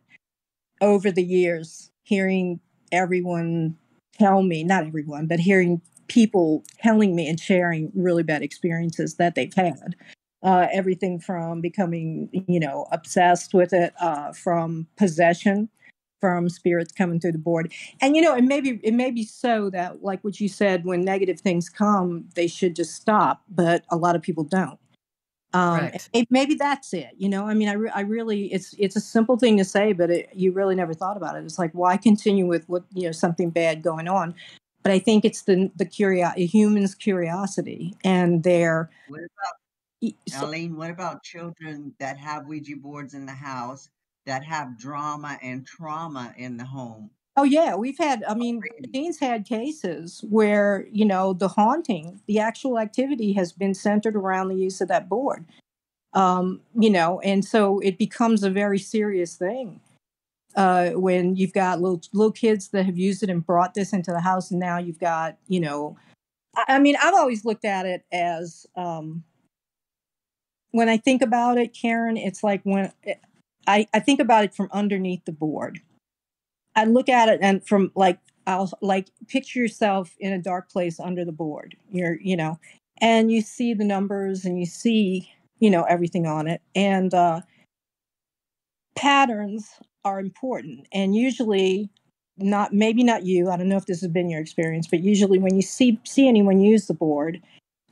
over the years, hearing everyone tell me, not everyone, but hearing people telling me and sharing really bad experiences that they've had. Everything from becoming, obsessed with it, from possession, from spirits coming through the board. And, it may be so that, like what you said, when negative things come, they should just stop. But a lot of people don't. Maybe that's it. I really, it's a simple thing to say, but you really never thought about it. It's like, why continue with what, something bad going on? But I think it's the human's curiosity and their. What about, Eileen, what about children that have Ouija boards in the house that have drama and trauma in the home? Oh, yeah. Dean's had cases where, the haunting, the actual activity has been centered around the use of that board. And so it becomes a very serious thing when you've got little kids that have used it and brought this into the house. And now you've got, I've always looked at it as when I think about it, Karen, it's like when I think about it from underneath the board. I look at it and from I'll picture yourself in a dark place under the board. And you see the numbers and you see, everything on it. And patterns are important. And usually maybe not you, I don't know if this has been your experience, but usually when you see anyone use the board,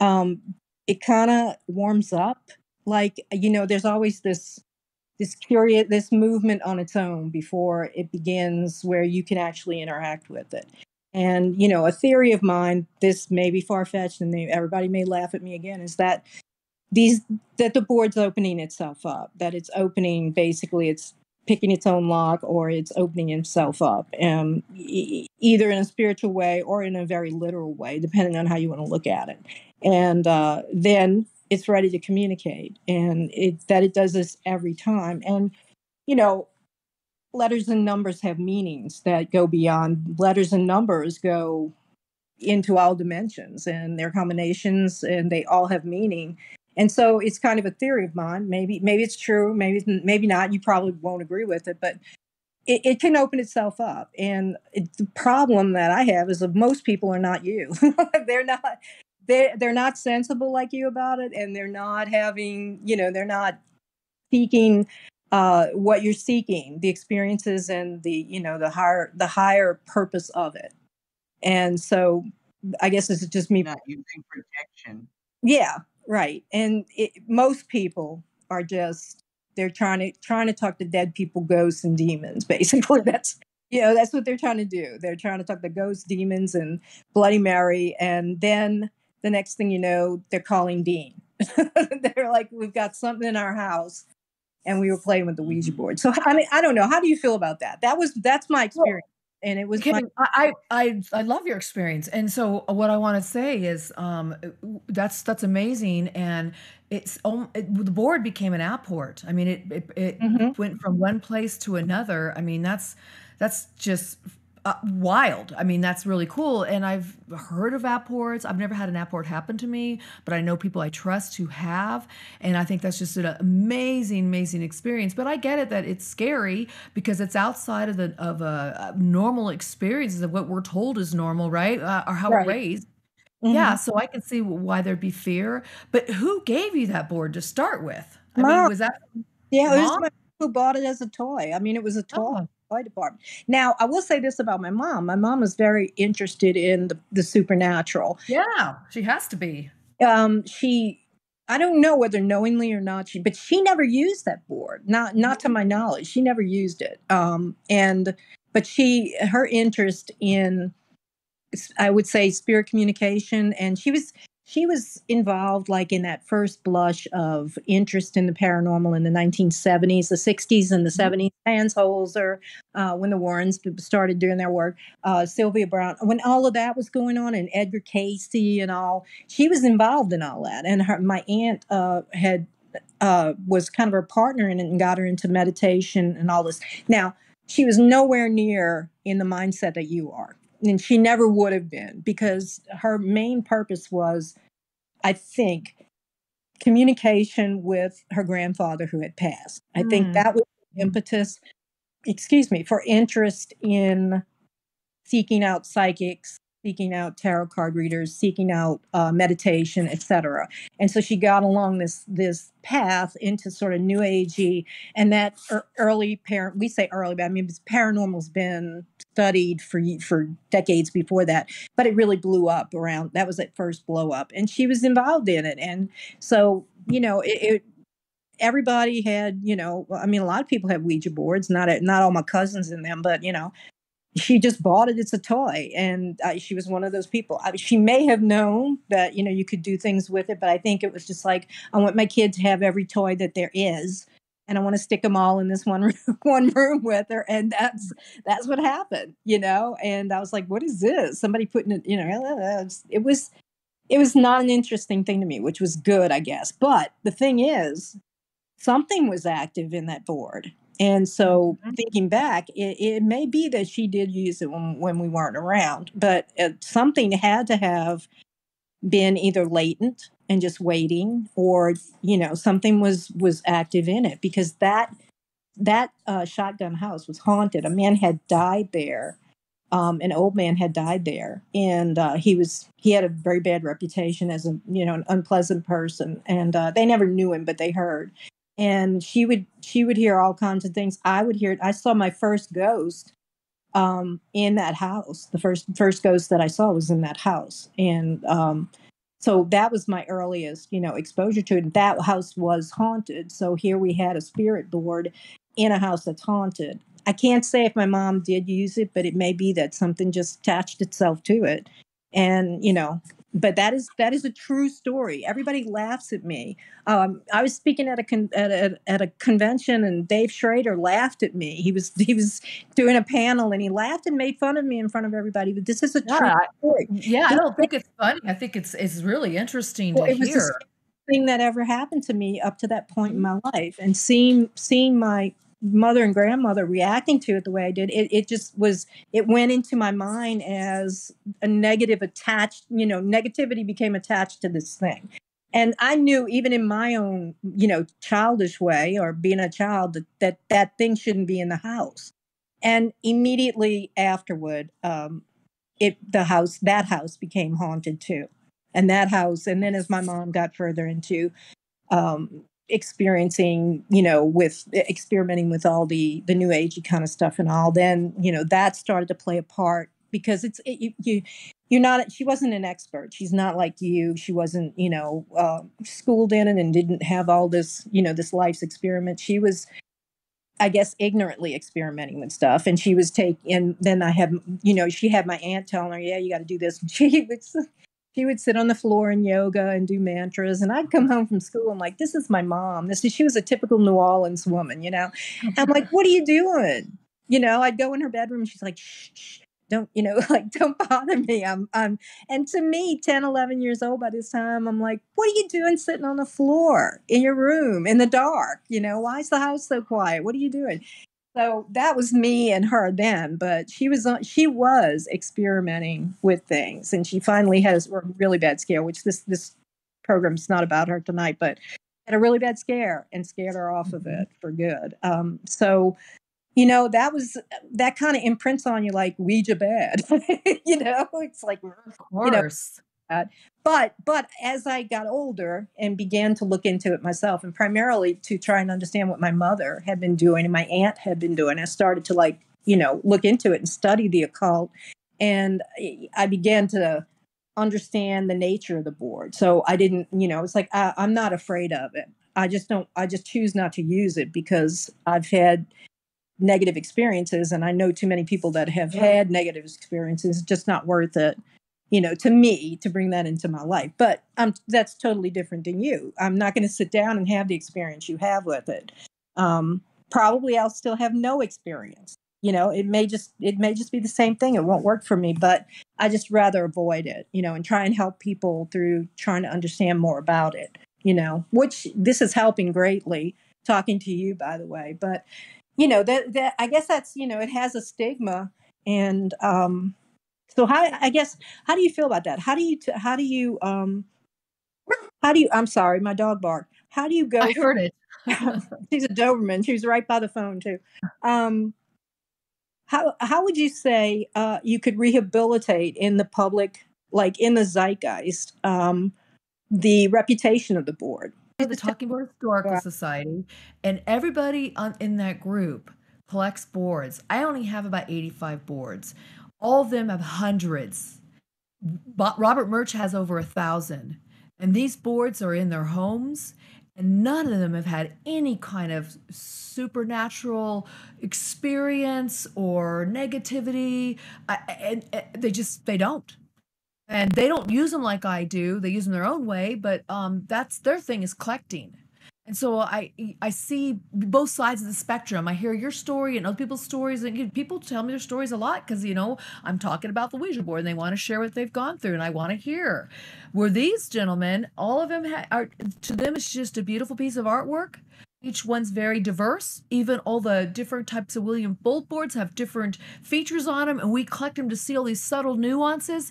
it kind of warms up like, there's always this movement on its own before it begins where you can actually interact with it. And, a theory of mine, this may be far-fetched and everybody may laugh at me again, is that that the board's opening itself up, that it's opening, basically it's picking its own lock, or it's opening itself up, either in a spiritual way or in a very literal way, depending on how you want to look at it. And then it's ready to communicate, and it does this every time. And, letters and numbers have meanings that go beyond. Letters and numbers go into all dimensions, and their combinations, and they all have meaning. And so it's kind of a theory of mine. Maybe it's true, maybe not. You probably won't agree with it, but it can open itself up. And the problem that I have is that most people are not you. They're not sensible like you about it, and they're not having, they're not seeking what you're seeking, the experiences and the higher purpose of it. And so I guess this is just me not using protection. Yeah, right. And most people are just, they're trying to talk to dead people, ghosts, and demons. Basically, that's what they're trying to do. They're trying to talk to ghosts, demons, and Bloody Mary. And then the next thing you know, they're calling Dean. They're like, we've got something in our house, and we were playing with the Ouija board. So I mean, I don't know. How do you feel about that? That's my experience. And it was I love your experience. And so what I want to say is that's amazing. And the board became an outport. I mean, it went from one place to another. I mean, that's just wild. I mean, that's really cool. And I've heard of apports. I've never had an apport happen to me, but I know people I trust who have. And I think that's just an amazing, amazing experience. But I get it that it's scary because it's outside of a normal experiences of what we're told is normal, right? Or how we're raised. Mm-hmm. Yeah. So I can see why there'd be fear. But who gave you that board to start with? I mean, was that? Yeah, it was my mom who bought it as a toy. I mean, it was a toy. Oh. Department. Now, I will say this about my mom. My mom was very interested in the supernatural. Yeah, she has to be. I don't know whether knowingly or not, but she never used that board. Not to my knowledge. She never used it. But her interest in, I would say, spirit communication, and she was involved like in that first blush of interest in the paranormal in the 1970s, the 60s and the 70s. Hans Holzer, when the Warrens started doing their work, Sylvia Brown, when all of that was going on, and Edgar Casey and all, she was involved in all that. And my aunt was kind of her partner in it and got her into meditation and all this. Now, she was nowhere near in the mindset that you are. And she never would have been, because her main purpose was, I think, communication with her grandfather who had passed. I think that was the impetus, for interest in seeking out psychics, seeking out tarot card readers, seeking out meditation, etc. And so she got along this path into sort of new agey, and that early we say early, but I mean, paranormal's been studied for decades before that, but it really blew up around. That was that first blow up, and she was involved in it. And so, everybody had, I mean, a lot of people have Ouija boards, not all my cousins in them, but she just bought it. It's a toy. And she was one of those people. She may have known that, you could do things with it, but I think it was just like, I want my kid to have every toy that there is, and I want to stick them all in this one room with her. And that's what happened, and I was like, what is this? Somebody putting it, it was not an interesting thing to me, which was good, I guess. But the thing is, something was active in that board. And so thinking back, it may be that she did use it when we weren't around, but something had to have been either latent and just waiting, or, something was active in it, because that shotgun house was haunted. A man had died there. An old man had died there, and he had a very bad reputation as an unpleasant person, and they never knew him, but they heard. And she would hear all kinds of things. I would hear it. I saw my first ghost in that house. The first ghost that I saw was in that house. And So that was my earliest, exposure to it. That house was haunted. So here we had a spirit board in a house that's haunted. I can't say if my mom did use it, but it may be that something just attached itself to it. And, but that is a true story. Everybody laughs at me. I was speaking at a convention, and Dave Schrader laughed at me. He was doing a panel, and he laughed and made fun of me in front of everybody. But this is a true story. I don't think it's funny. I think it's really interesting to it was hear. The thing that ever happened to me up to that point in my life, and seeing my mother and grandmother reacting to it the way I did, it went into my mind as a negative attached, negativity became attached to this thing. And I knew, even in my own, childish way, or being a child, that thing shouldn't be in the house. And immediately afterward, that house became haunted too. And that house, and then as my mom got further into experiencing, with experimenting with all the new agey kind of stuff and all, then, that started to play a part, because you're not, she wasn't an expert. She's not like you. She wasn't, schooled in it and didn't have all this, this life's experiment. She was, I guess, ignorantly experimenting with stuff. And she was and then I had, she had my aunt telling her, yeah, you got to do this. And she would sit on the floor in yoga and do mantras. And I'd come home from school and like, this is my mom. She was a typical New Orleans woman, I'm like, what are you doing? I'd go in her bedroom and she's like, shh, don't, don't bother me. And to me, 10, 11 years old by this time, I'm like, what are you doing sitting on the floor in your room in the dark? Why is the house so quiet? What are you doing? So that was me and her then, but she was experimenting with things, and she finally has a really bad scare, which this program's not about her tonight, but had a really bad scare and scared her off of it for good. So, that kind of imprints on you like Ouija bad, it's like, of course. But as I got older and began to look into it myself, and primarily to try and understand what my mother had been doing and my aunt had been doing, I started to look into it and study the occult. And I began to understand the nature of the board. So I didn't, it's like, I'm not afraid of it. I just choose not to use it because I've had negative experiences, and I know too many people that have had negative experiences. It's just not worth it, to me, to bring that into my life. But that's totally different than you. I'm not going to sit down and have the experience you have with it. Probably I'll still have no experience. It may just be the same thing. It won't work for me, but I just rather avoid it, and try and help people through trying to understand more about it, which this is helping greatly, talking to you, by the way. But, that I guess that's, it has a stigma. And so how do you feel about that? I'm sorry, my dog barked. How do you go? I heard it. She's a Doberman. She was right by the phone too. How would you say you could rehabilitate in the public, like in the zeitgeist, the reputation of the board? The Talking Board Historical Society, and everybody in that group collects boards. I only have about 85 boards. All of them have hundreds. Robert Murch has over 1,000. And these boards are in their homes, and none of them have had any kind of supernatural experience or negativity. They don't. And they don't use them like I do. They use them their own way, but that's their thing, is collecting. And so I see both sides of the spectrum. I hear your story and other people's stories, and people tell me their stories a lot because, I'm talking about the Ouija board and they want to share what they've gone through, and I want to hear. Where these gentlemen, all of them to them, it's just a beautiful piece of artwork. Each one's very diverse. Even all the different types of William Bolt boards have different features on them, and we collect them to see all these subtle nuances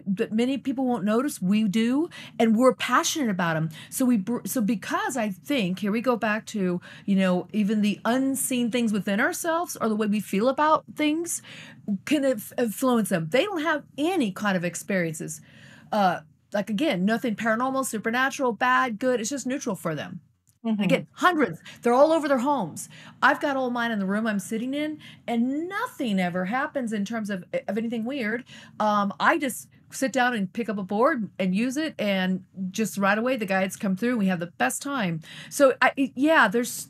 that many people won't notice. We do, and we're passionate about them. So because I think, here we go back to, even the unseen things within ourselves, or the way we feel about things, can influence them. They don't have any kind of experiences. Like, again, nothing paranormal, supernatural, bad, good. It's just neutral for them. Mm-hmm. And again, hundreds. They're all over their homes. I've got all mine in the room I'm sitting in, and nothing ever happens in terms of anything weird. I just sit down and pick up a board and use it, and just right away the guides come through. We have the best time. So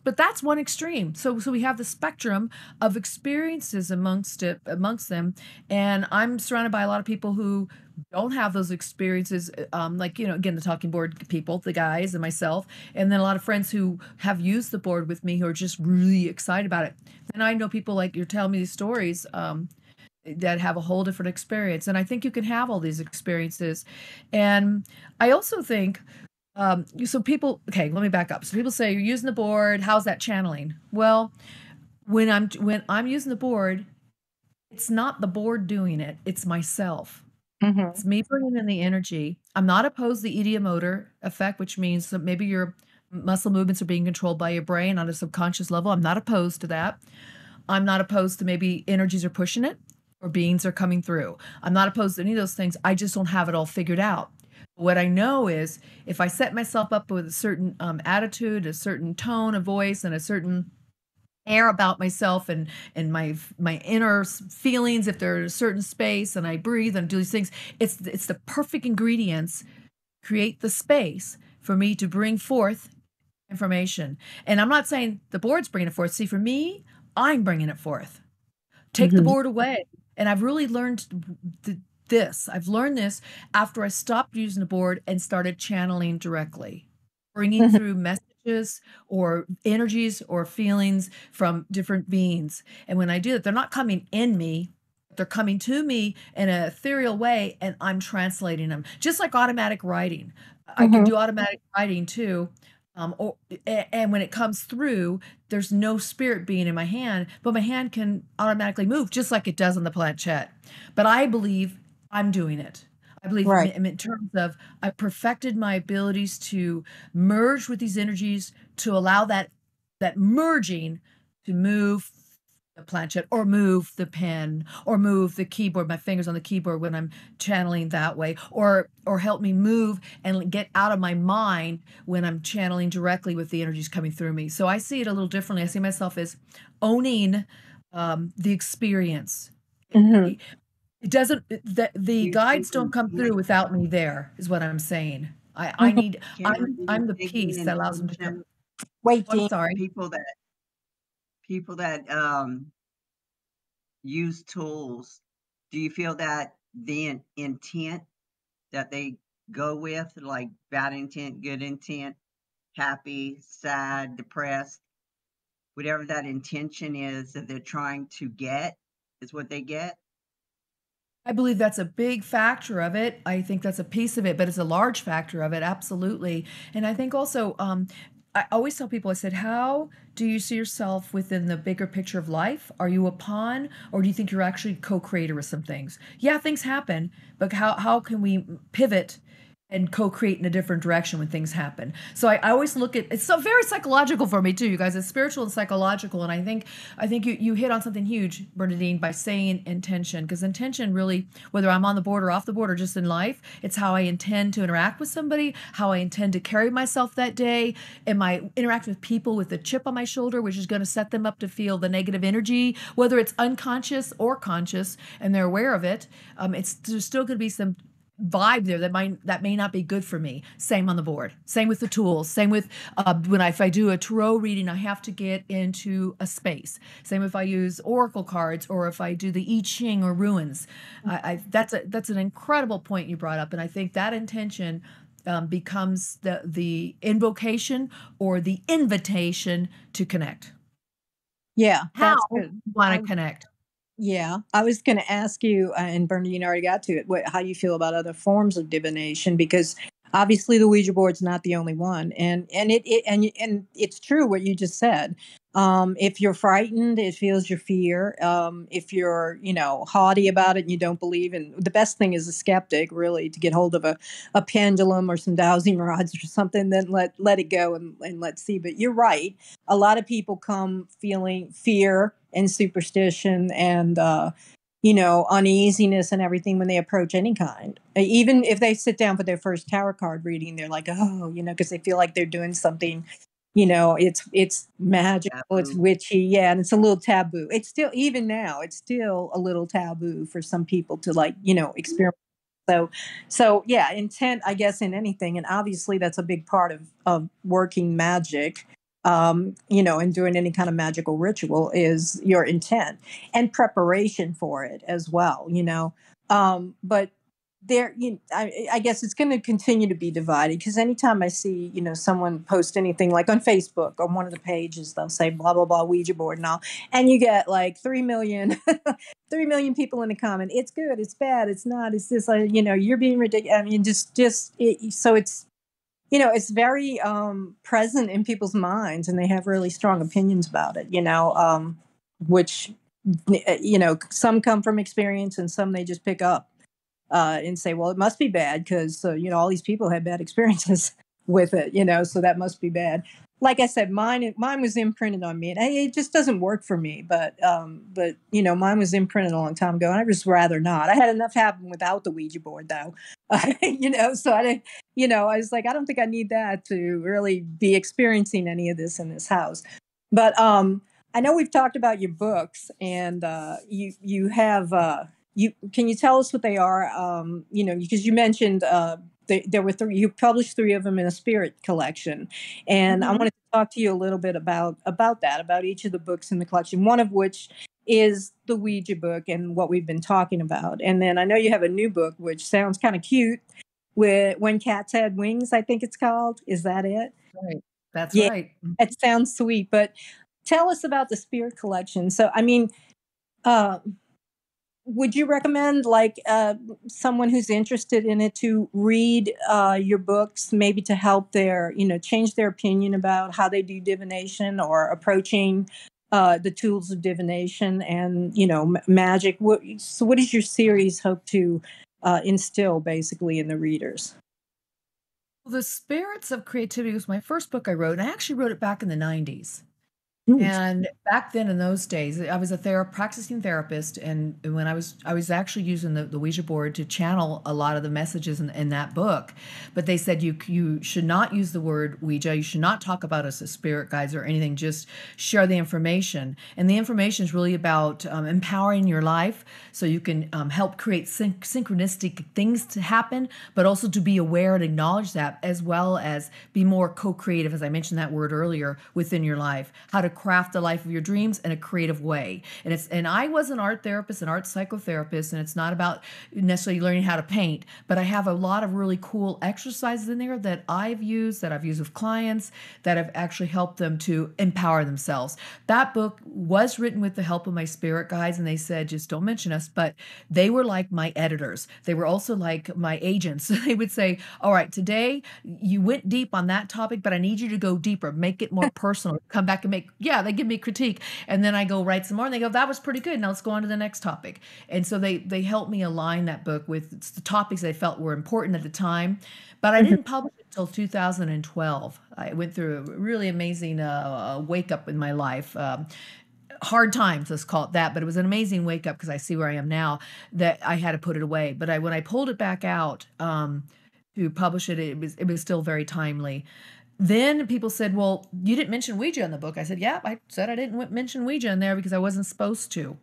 but that's one extreme. So we have the spectrum of experiences amongst them, and I'm surrounded by a lot of people who don't have those experiences, like, again, the talking board people, the guys and myself, and then a lot of friends who have used the board with me who are just really excited about it. And I know people like you're telling me these stories, that have a whole different experience. And I think you can have all these experiences. And I also think, so people, okay, let me back up. So people say, you're using the board, how's that channeling? Well, when I'm using the board, it's not the board doing it, it's myself. It's me bringing in the energy. I'm not opposed to the ideomotor effect, which means that maybe your muscle movements are being controlled by your brain on a subconscious level. I'm not opposed to that. I'm not opposed to maybe energies are pushing it or beings are coming through. I'm not opposed to any of those things. I just don't have it all figured out. What I know is if I set myself up with a certain attitude, a certain tone of voice, and a certain air about myself, and my inner feelings, if they're in a certain space, and I breathe and do these things, it's the perfect ingredients create the space for me to bring forth information. And I'm not saying the board's bringing it forth. See, for me, I'm bringing it forth. Take the board away. And I've really learned this. I've learned this after I stopped using the board and started channeling directly, bringing through messages or energies or feelings from different beings. And when I do that, they're not coming in me, they're coming to me in an ethereal way, and I'm translating them. Just like automatic writing. I can do automatic writing too. And when it comes through, there's no spirit being in my hand, but my hand can automatically move just like it does on the planchette. But I believe I'm doing it. I believe in terms of I've perfected my abilities to merge with these energies, to allow that merging to move the planchette or move the pen or move the keyboard, my fingers on the keyboard when I'm channeling that way, or help me move and get out of my mind when I'm channeling directly with the energies coming through me. So I see it a little differently. I see myself as owning the experience. It doesn't, the guides don't come through without me there, is what I'm saying. I'm the piece that allows them to come. Wait, I'm sorry. People that use tools, do you feel that the intent that they go with, like bad intent, good intent, happy, sad, depressed, whatever that intention is that they're trying to get is what they get? I believe that's a big factor of it. I think that's a piece of it, but it's a large factor of it, absolutely. And I think also, I always tell people, I said, how do you see yourself within the bigger picture of life? Are you a pawn, or do you think you're actually co-creator with some things? Yeah, things happen, but how can we pivot and co-create in a different direction when things happen? So I always look at it's so very psychological for me too, you guys. It's spiritual and psychological, and I think you hit on something huge, Bernadine, by saying intention, because intention really, whether I'm on the board or off the board or just in life, it's how I intend to interact with somebody, how I intend to carry myself that day. Am I interacting with people with a chip on my shoulder, which is going to set them up to feel the negative energy, whether it's unconscious or conscious, and they're aware of it? There's still going to be some vibe there that may not be good for me. Same on the board. Same with the tools. Same with if I do a tarot reading, I have to get into a space. Same if I use oracle cards or if I do the I Ching or ruins. That's an incredible point you brought up, and I think that intention becomes the invocation or the invitation to connect. Yeah, How that's you good. want to connect? Yeah, I was going to ask you, and Bernadine already got to it, how you feel about other forms of divination, because obviously the Ouija board's not the only one, and it's true what you just said. If you're frightened, it feels your fear. If you're, haughty about it and you don't believe, and the best thing is a skeptic, really, to get hold of a pendulum or some dowsing rods or something, then let it go and let's see. But you're right. A lot of people come feeling fear and superstition and uneasiness and everything when they approach any kind. Even if they sit down for their first tarot card reading, they're like, oh, because they feel like they're doing something, it's magical, it's witchy, yeah, and it's a little taboo. It's still, even now, it's still a little taboo for some people to experiment So yeah, intent, I guess, in anything, and obviously that's a big part of working magic, and doing any kind of magical ritual is your intent and preparation for it as well. But I guess it's going to continue to be divided because anytime I see, someone post anything like on Facebook on one of the pages, they'll say blah blah blah Ouija board and all, and you get like 3 million, 3 million people in the comment. It's good, it's bad, it's not, it's this, you're being ridiculous. I mean, so it's very present in people's minds, and they have really strong opinions about it. Which some come from experience, and some they just pick up and say, well, it must be bad because all these people had bad experiences with it. So that must be bad. Like I said, mine was imprinted on me, and it just doesn't work for me. But mine was imprinted a long time ago, and I just rather not. I had enough happen without the Ouija board, though. So I didn't. I was like, I don't think I need that to really be experiencing any of this in this house. But I know we've talked about your books, and you have. Can you tell us what they are? Because you mentioned. There were 3. You published 3 of them in a spirit collection, and I wanted to talk to you a little bit about that, about each of the books in the collection. One of which is the Ouija book and what we've been talking about, and then I know you have a new book which sounds kind of cute, with When Cats Had Wings. I think it's called. Is that it? Right. That's Yeah, right. it sounds sweet. But tell us about the spirit collection. So, I mean. Would you recommend someone who's interested in it to read your books, maybe to help change their opinion about how they do divination or approaching the tools of divination and, magic? What does your series hope to instill basically in the readers? Well, The Spirits of Creativity was my first book I wrote, and I actually wrote it back in the 90s. And back then, in those days, I was a practicing therapist, and when I was actually using the Ouija board to channel a lot of the messages in that book. But they said you should not use the word Ouija. You should not talk about us as spirit guides or anything. Just share the information, and the information is really about empowering your life, so you can help create synchronistic things to happen, but also to be aware and acknowledge that, as well as be more co-creative, as I mentioned that word earlier, within your life. How to craft the life of your dreams in a creative way. And I was an art therapist, an art psychotherapist, and it's not about necessarily learning how to paint, but I have a lot of really cool exercises in there that I've used with clients that have actually helped them to empower themselves. That book was written with the help of my spirit guides, and they said, just don't mention us, but they were like my editors. They were also like my agents. They would say, all right, today you went deep on that topic, but I need you to go deeper, make it more personal, come back and they give me critique, and then I go write some more, and they go, that was pretty good, now let's go on to the next topic. And so they helped me align that book with the topics they felt were important at the time. But I didn't publish it until 2012. I went through a really amazing wake up in my life. Hard times, let's call it that, but it was an amazing wake up because I see where I am now, that I had to put it away. But when I pulled it back out to publish it, it was still very timely. Then people said, well, you didn't mention Ouija in the book. I said, yeah, I said I didn't mention Ouija in there because I wasn't supposed to.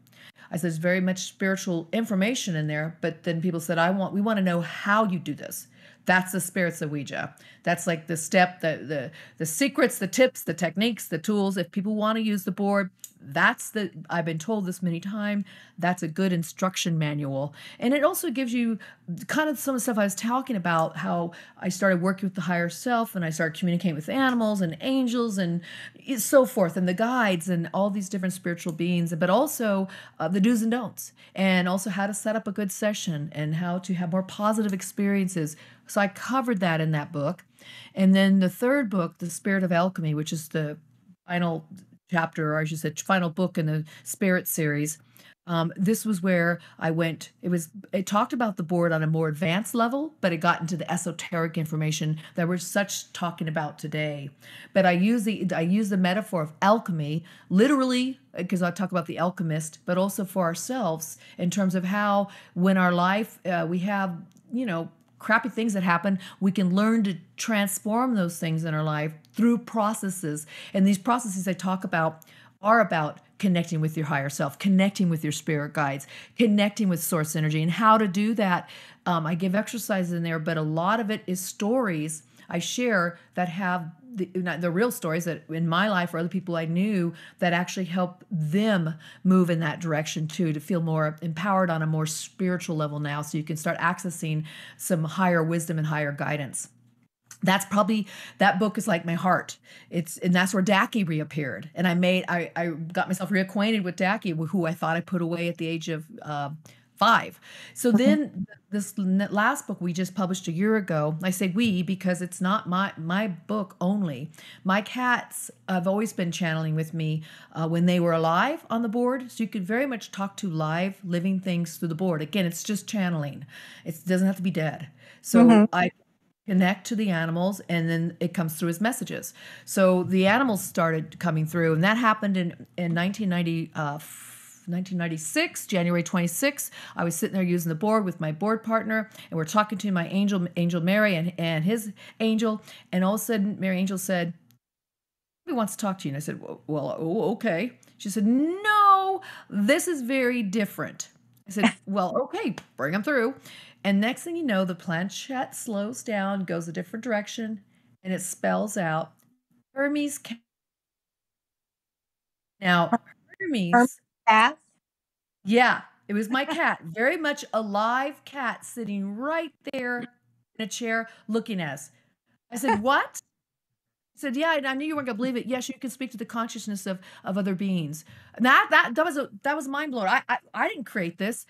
I said, there's very much spiritual information in there. But then people said, we want to know how you do this. That's the spirits of Ouija. That's like the step, the secrets, the tips, the techniques, the tools. If people want to use the board, I've been told this many times, that's a good instruction manual. And it also gives you kind of some of the stuff I was talking about, how I started working with the higher self, and I started communicating with animals and angels and so forth, and the guides and all these different spiritual beings, but also the do's and don'ts, and also how to set up a good session and how to have more positive experiences. So I covered that in that book. And then the third book, The Spirit of Alchemy, which is the final chapter, or I should say final book in the Spirit series. This was where I went. It talked about the board on a more advanced level, but it got into the esoteric information that we're talking about today. But I use the metaphor of alchemy literally, because I talk about the alchemist, but also for ourselves in terms of how, when our life we have crappy things that happen, we can learn to transform those things in our life through processes. And these processes I talk about are about connecting with your higher self, connecting with your spirit guides, connecting with source energy. And how to do that, I give exercises in there, but a lot of it is stories I share that have the real stories that in my life or other people I knew that actually help them move in that direction too, to feel more empowered on a more spiritual level now, so you can start accessing some higher wisdom and higher guidance. That's probably, that book is like my heart. And that's where Daki reappeared. And I got myself reacquainted with Daki, who I thought I put away at the age of 5. So then this last book we just published a year ago, I say we because it's not my book only. My cats have always been channeling with me when they were alive on the board. So you could very much talk to live living things through the board. Again, it's just channeling. It doesn't have to be dead. So I connect to the animals, and then it comes through as messages. So the animals started coming through, and that happened in 1996, January 26th. I was sitting there using the board with my board partner, and we're talking to my angel Mary, and his angel, and all of a sudden Mary Angel said, "He wants to talk to you." And I said, "Well, okay." She said, "No, this is very different." I said, "Well, okay, bring them through." And next thing you know, the planchette slows down, goes a different direction, and it spells out Hermes. Now, Hermes. Cat? Yeah, it was my cat. Very much a live cat sitting right there in a chair looking at us. I said, "What?" He said, "Yeah, I knew you weren't going to believe it. Yes, you can speak to the consciousness of other beings." And that was mind blowing. I didn't create this.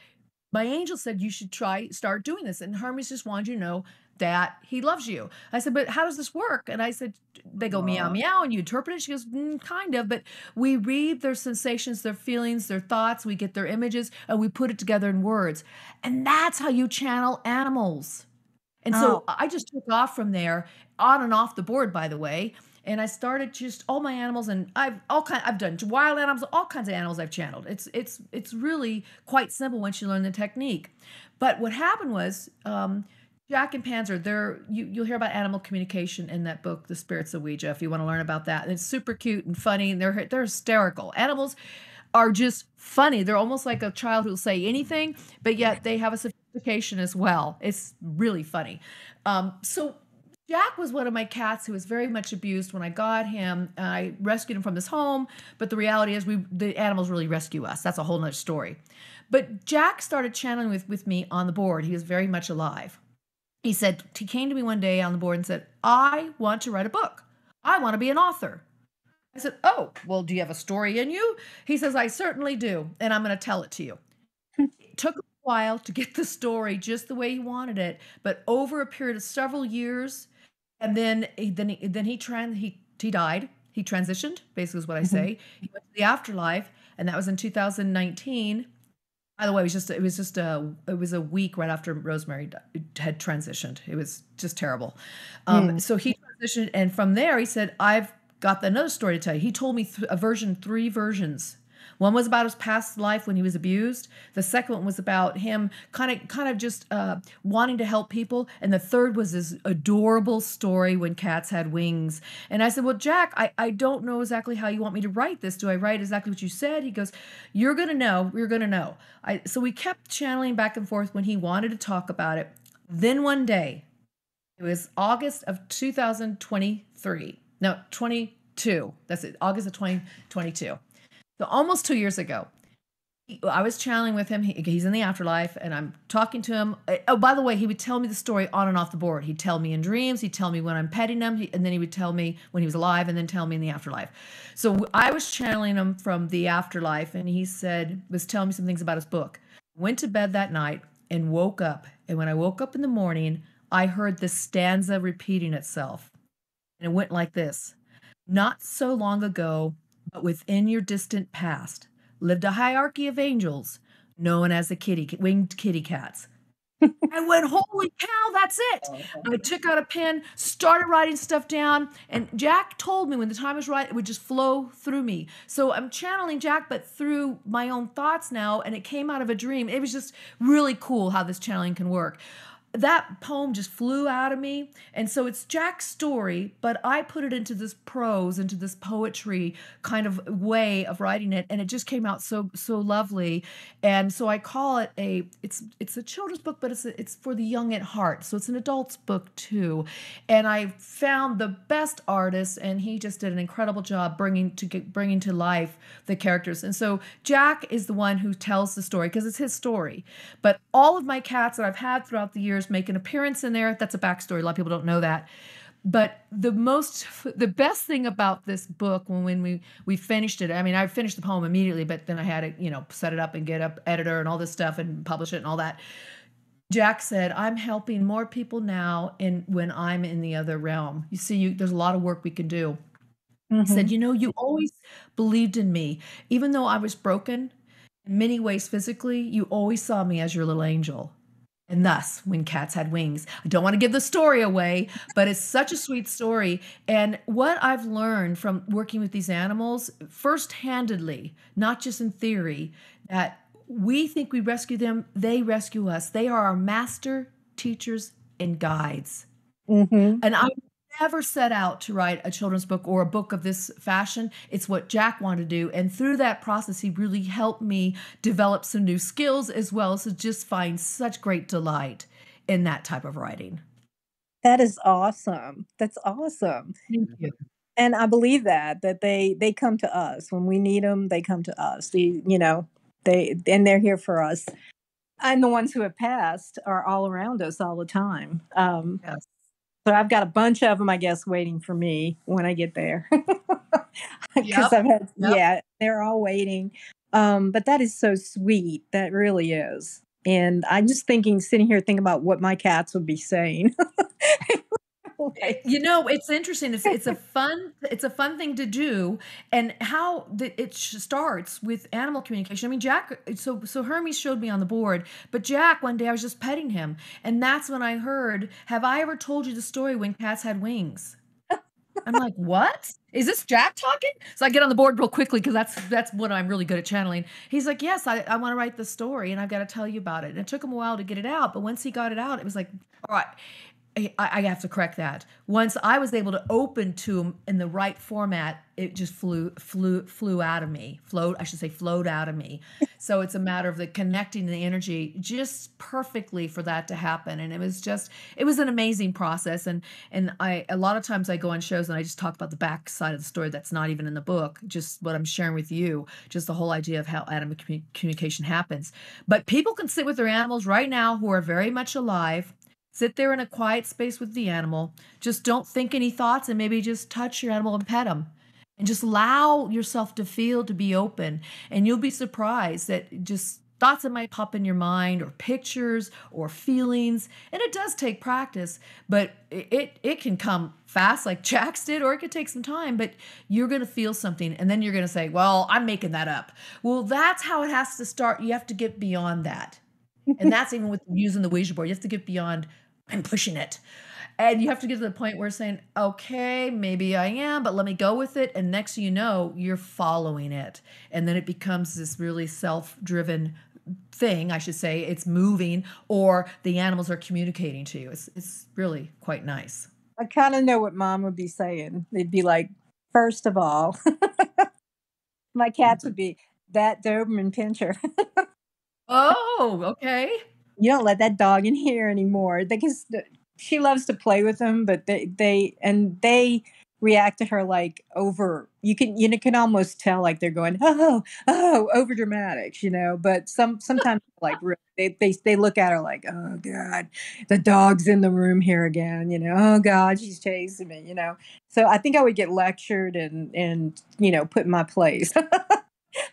My angel said you should start doing this. And Hermes just wanted you to know that he loves you. I said, "But how does this work?" And I said, "They go meow, meow, and you interpret it." She goes, "Kind of, but we read their sensations, their feelings, their thoughts, we get their images, and we put it together in words. And that's how you channel animals." And so I just took off from there, on and off the board, by the way. And I started just all my animals, and I've done wild animals, all kinds of animals I've channeled. It's really quite simple once you learn the technique. But what happened was, Jack and Panzer, you'll hear about animal communication in that book, The Spirits of Ouija, if you want to learn about that. And it's super cute and funny, and they're hysterical. Animals are just funny. They're almost like a child who'll say anything, but yet they have a sophistication as well. It's really funny. So Jack was one of my cats who was very much abused when I got him. I rescued him from his home, but the reality is the animals really rescue us. That's a whole nother story. But Jack started channeling with me on the board. He was very much alive. He came to me one day on the board and said, "I want to write a book. I want to be an author." I said, "Oh, well, do you have a story in you?" He says, "I certainly do, and I'm going to tell it to you." It took a while to get the story just the way he wanted it, but over a period of several years, and then he died. He transitioned, basically is what I say. He went to the afterlife, and that was in 2019. By the way, it was a week right after Rosemary had transitioned. It was just terrible. So he transitioned, and from there he said, "I've got another story to tell you." He told me three versions. One was about his past life when he was abused. The second one was about him kind of just wanting to help people. And the third was this adorable story when cats had wings. And I said, "Well, Jack, I don't know exactly how you want me to write this. Do I write exactly what you said?" He goes, "You're going to know. You're going to know." So we kept channeling back and forth when he wanted to talk about it. Then one day, it was August of 2023. No, 22. That's it. August of 2022. So almost 2 years ago, I was channeling with him. He's in the afterlife, and I'm talking to him. Oh, by the way, he would tell me the story on and off the board. He'd tell me in dreams. He'd tell me when I'm petting him, and then he would tell me when he was alive, and then tell me in the afterlife. So I was channeling him from the afterlife, and he was telling me some things about his book. Went to bed that night and woke up. And when I woke up in the morning, I heard this stanza repeating itself. And it went like this: "Not so long ago, but within your distant past, lived a hierarchy of angels known as the winged kitty cats." I went, "Holy cow, that's it." I took out a pen, started writing stuff down, and Jack told me when the time was right, it would just flow through me. So I'm channeling Jack, but through my own thoughts now, and it came out of a dream. It was just really cool how this channeling can work. that poem just flew out of me. And so it's Jack's story, but I put it into this prose, into this poetry kind of way of writing it, and it just came out so lovely. And so I call it it's a children's book, but it's for the young at heart. So it's an adult's book too. And I found the best artist, and he just did an incredible job bringing to life the characters. And so Jack is the one who tells the story because it's his story. But all of my cats that I've had throughout the years make an appearance in there. That's a backstory. A lot of people don't know that. But the best thing about this book, when we finished it, I mean, I finished the poem immediately, but then I had to, set it up and get up editor and all this stuff and publish it and all that. Jack said, I'm helping more people now when I'm in the other realm. You see, there's a lot of work we can do. Mm-hmm. Said, you always believed in me. Even though I was broken in many ways physically, you always saw me as your little angel. And thus, when cats had wings. I don't want to give the story away, but it's such a sweet story. And what I've learned from working with these animals, first-handedly, not just in theory, that we think we rescue them, they rescue us. They are our master teachers and guides. Mm-hmm. And I never set out to write a children's book or a book of this fashion. It's what Jack wanted to do. And through that process, he really helped me develop some new skills as well as to just find such great delight in that type of writing. That is awesome. That's awesome. Thank you. And I believe that they come to us when we need them. They come to us. They're here for us. And the ones who have passed are all around us all the time. Yes. So I've got a bunch of them, I guess, waiting for me when I get there. Because they're all waiting. But that is so sweet. That really is. And I'm just sitting here thinking about what my cats would be saying. It's interesting. It's a fun thing to do, and how it starts with animal communication. I mean, Jack. So Hermes showed me on the board, but Jack, one day I was just petting him, and that's when I heard, "Have I ever told you the story when cats had wings?" I'm like, "What? Is this Jack talking?" So I get on the board real quickly because that's what I'm really good at channeling. He's like, "Yes, I want to write the story, and I've got to tell you about it." And it took him a while to get it out, but once he got it out, it was like, all right. I have to correct that. Once I was able to open to him in the right format, it just flew out of me. Flowed out of me. So it's a matter of the connecting the energy just perfectly for that to happen. And it was an amazing process. And a lot of times I go on shows and I just talk about the back side of the story that's not even in the book, just what I'm sharing with you, just the whole idea of how animal communication happens. But people can sit with their animals right now who are very much alive. Sit there in a quiet space with the animal. Just don't think any thoughts and maybe just touch your animal and pet them. And just allow yourself to feel, to be open. And you'll be surprised that just thoughts that might pop in your mind or pictures or feelings. And it does take practice, but it can come fast like Jack's did, or it could take some time, but you're going to feel something. And then you're going to say, well, I'm making that up. Well, that's how it has to start. You have to get beyond that. And that's even with using the Ouija board. You have to get beyond, I'm pushing it. And you have to get to the point where saying, okay, maybe I am, but let me go with it. And next thing you know, you're following it. And then it becomes this really self-driven thing, I should say. It's moving, or the animals are communicating to you. It's really quite nice. I kind of know what Mom would be saying. They'd be like, first of all, my cats would be, that Doberman Pinscher. Oh, okay. You don't let that dog in here anymore. She loves to play with them, but they react to her like over. You can almost tell like they're going over dramatics, But sometimes like they look at her like, oh God, the dog's in the room here again, Oh God, she's chasing me, So I think I would get lectured and put in my place.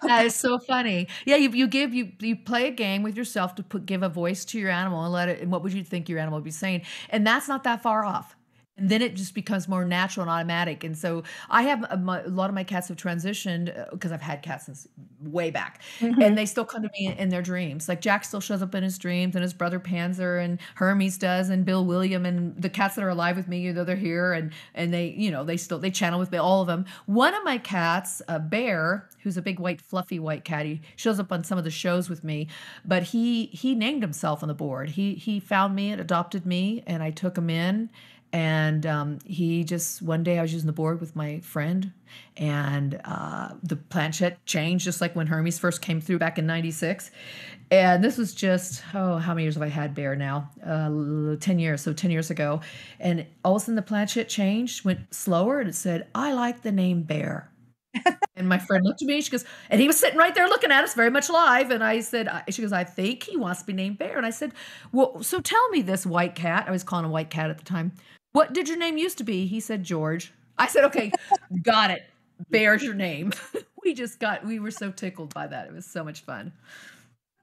That is so funny. Yeah, you play a game with yourself to give a voice to your animal and let it. And what would you think your animal would be saying? And that's not that far off. And then it just becomes more natural and automatic. And so I have a lot of my cats have transitioned because I've had cats since way back, and they still come to me in their dreams. Like Jack still shows up in his dreams, and his brother Panzer and Hermes does, and Bill William, and the cats that are alive with me, you know, they're here, and they channel with me, all of them. One of my cats, Bear, who's a big white fluffy white cat, he shows up on some of the shows with me, but he named himself on the board. He found me and adopted me, and I took him in. And he just, one day I was using the board with my friend, and the planchette changed just like when Hermes first came through back in 96. And this was just, how many years have I had Bear now? 10 years, so 10 years ago. And all of a sudden the planchette changed, went slower, and it said, I like the name Bear. And my friend looked at me, she goes, and he was sitting right there looking at us very much live. And I said, she goes, I think he wants to be named Bear. And I said, well, so tell me this, white cat. I was calling him White Cat at the time. What did your name used to be? He said, George. I said, okay, got it. Bear's your name. We were so tickled by that. It was so much fun.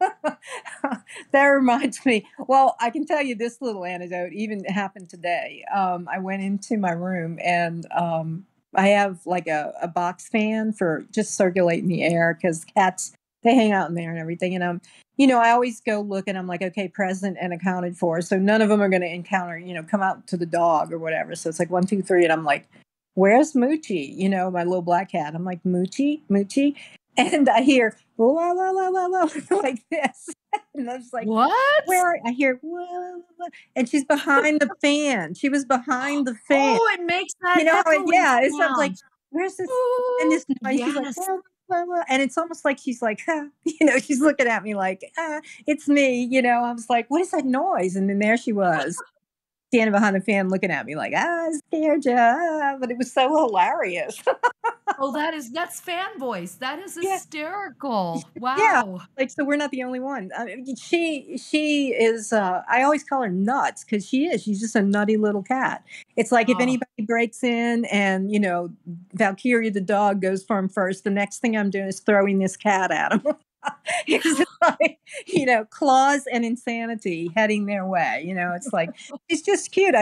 That reminds me. Well, I can tell you this little anecdote even happened today. I went into my room, and I have like a box fan for just circulating the air, because cats, they hang out in there and everything. And I always go look, and I'm like, okay, present and accounted for. So none of them are going to encounter, come out to the dog or whatever. So it's like 1, 2, 3. And I'm like, where's Moochie? My little black cat. I'm like, Moochie. And I hear, la, la, la, la, la, like this. And I was like, what? Where? I hear, la, la, la, and she's behind the fan. She was behind the fan. Oh, it makes that It's not like, where's this? Ooh, And this noise, yes. she's like, blah, blah, blah. And it's almost like she's like, huh. She's looking at me like, it's me. I was like, what is that noise? And then there she was, standing behind the fan looking at me like, I scared you. But it was so hilarious. Oh, that's fan voice. That is hysterical. Wow. Yeah. Like, so we're not the only one. I mean, she is, I always call her nuts, because she's just a nutty little cat. It's like if anybody breaks in and, Valkyria the dog goes for him first, the next thing I'm doing is throwing this cat at him. It's like, claws and insanity heading their way. It's like, it's just cute.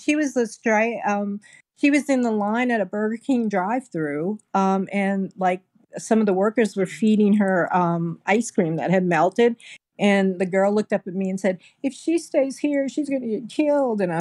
She was a stray, she was in the line at a Burger King drive-through, and like some of the workers were feeding her ice cream that had melted. And the girl looked up at me and said, if she stays here, she's going to get killed. And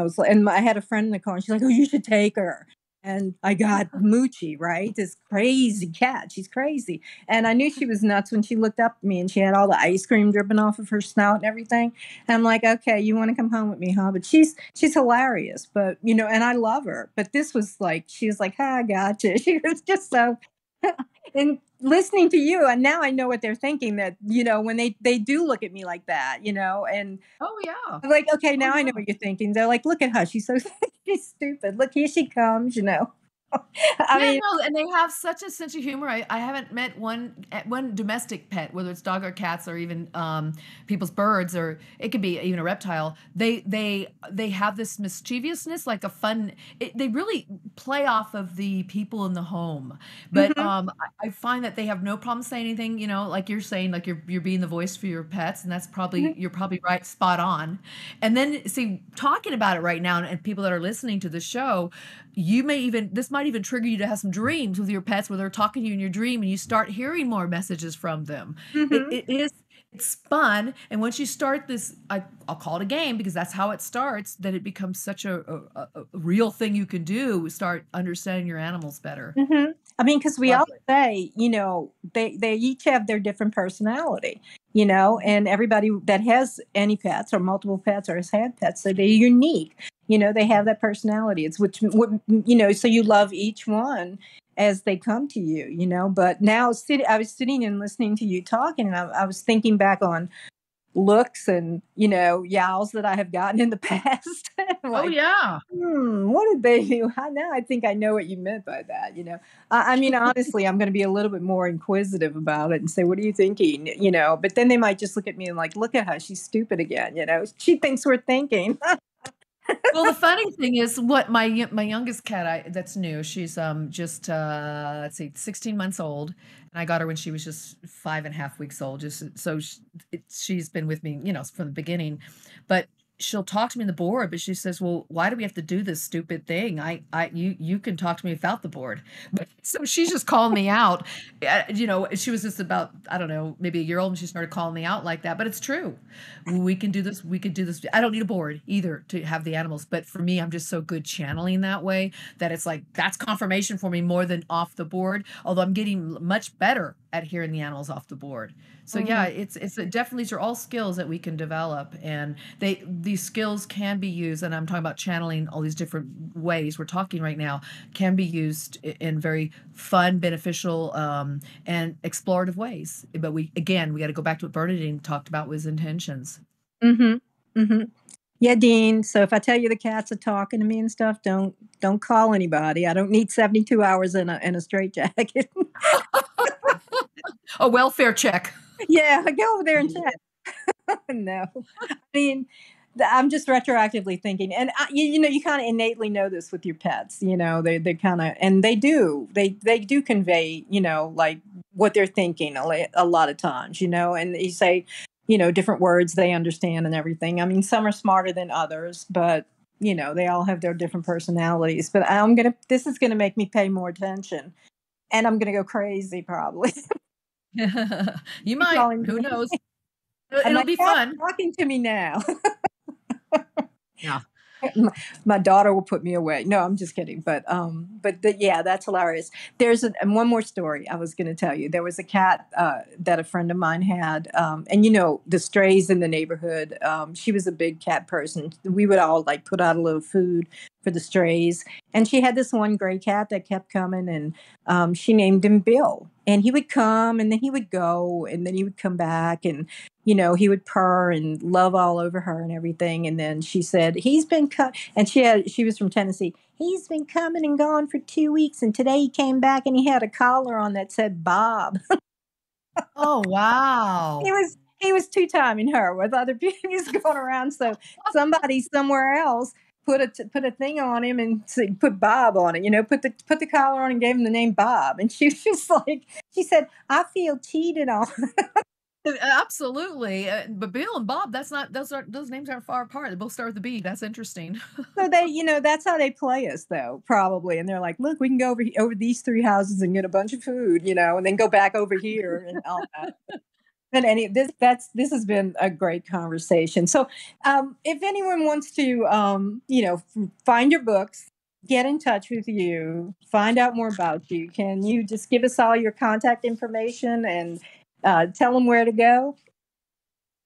I had a friend in the car, and she's like, oh, you should take her. And I got Moochie, right? This crazy cat. She's crazy. And I knew she was nuts when she looked up at me, and she had all the ice cream dripping off of her snout and everything. And I'm like, okay, you want to come home with me, huh? But she's hilarious, but, and I love her. But this was like, she was like, I gotcha. She was just so, and listening to you, and now I know what they're thinking, that, when they do look at me like that, and oh yeah, I'm like, okay, now I know what you're thinking. They're like, look at her, she's so she's stupid. Look, here she comes, I mean, no, and they have such a sense of humor. I haven't met one domestic pet, whether it's dog or cats or even people's birds, or it could be even a reptile. They have this mischievousness, like a fun. They really play off of the people in the home, but I find that they have no problem saying anything. Like you're saying, like you're being the voice for your pets, and that's probably you're probably right, spot on. And then see, talking about it right now, and people that are listening to the show, this might even trigger you to have some dreams with your pets, where they're talking to you in your dream, and you start hearing more messages from them. It's fun. And once you start this, I'll call it a game, because that's how it starts, that it becomes such a real thing you can do, start understanding your animals better. I mean, because we all say, they each have their different personality, and everybody that has any pets or multiple pets or has had pets, so they're unique. They have that personality. It's so you love each one as they come to you, but now I was sitting and listening to you talking, and I was thinking back on looks and, yowls that I have gotten in the past. Like, oh yeah. What did they do? Now I think I know what you meant by that. I mean, honestly, I'm going to be a little bit more inquisitive about it and say, what are you thinking? But then they might just look at me and like, look at her, she's stupid again. She thinks we're thinking. Well, the funny thing is, what my youngest cat, that's new. She's just 16 months old, and I got her when she was just 5.5 weeks old. Just so she's been with me, from the beginning. But she'll talk to me on the board, but she says, "Well, why do we have to do this stupid thing? You can talk to me without the board." But so she's just calling me out. She was just about, I don't know, maybe a year old, and she started calling me out like that. But it's true. We can do this. We could do this. I don't need a board either to have the animals. But for me, I'm just so good channeling that way that it's like that's confirmation for me more than off the board. Although I'm getting much better at hearing the animals off the board. So yeah, Mhm. it's definitely, these are all skills that we can develop, and these skills can be used. And I'm talking about channeling, all these different ways we're talking right now can be used in very fun, beneficial, and explorative ways. But we got to go back to what Bernadine talked about was intentions. Mhm. Mhm. Yeah, Dean. So if I tell you the cats are talking to me and stuff, don't call anybody. I don't need 72 hours in a straitjacket. A welfare check. Yeah, go over there and Yeah. check. No, I mean, I'm just retroactively thinking, and you kind of innately know this with your pets. They kind of, and they do convey, like what they're thinking a lot of times. And you say, different words they understand and everything. I mean, some are smarter than others, but they all have their different personalities. But this is gonna make me pay more attention, and I'm gonna go crazy probably. You Keep might. calling Who me. knows? And It'll my be cat's fun. talking to me now. Yeah. My daughter will put me away. No, I'm just kidding. Yeah, that's hilarious. And one more story I was going to tell you. There was a cat that a friend of mine had, and the strays in the neighborhood. She was a big cat person. We would all like put out a little food for the strays, and she had this one gray cat that kept coming, and she named him Bill. And he would come, and then he would go, and then he would come back, and he would purr and love all over her and everything. And then she said, he's been cut. And she was from Tennessee. He's been coming and gone for 2 weeks. And today he came back and he had a collar on that said Bob. Oh, he wow. was, he was two-timing her with other people going around. So somebody somewhere else put a thing on him and put Bob on it, put the collar on and gave him the name Bob. And she was just like, she said, I feel cheated on. Absolutely. But Bill and Bob, that's not, those names aren't far apart. They both start with a B. That's interesting. So that's how they play us, though, probably. And they're like, "Look, we can go over these 3 houses and get a bunch of food, and then go back over here and all that." But this has been a great conversation. So, if anyone wants to, find your books, get in touch with you, find out more about you, can you just give us all your contact information and tell them where to go?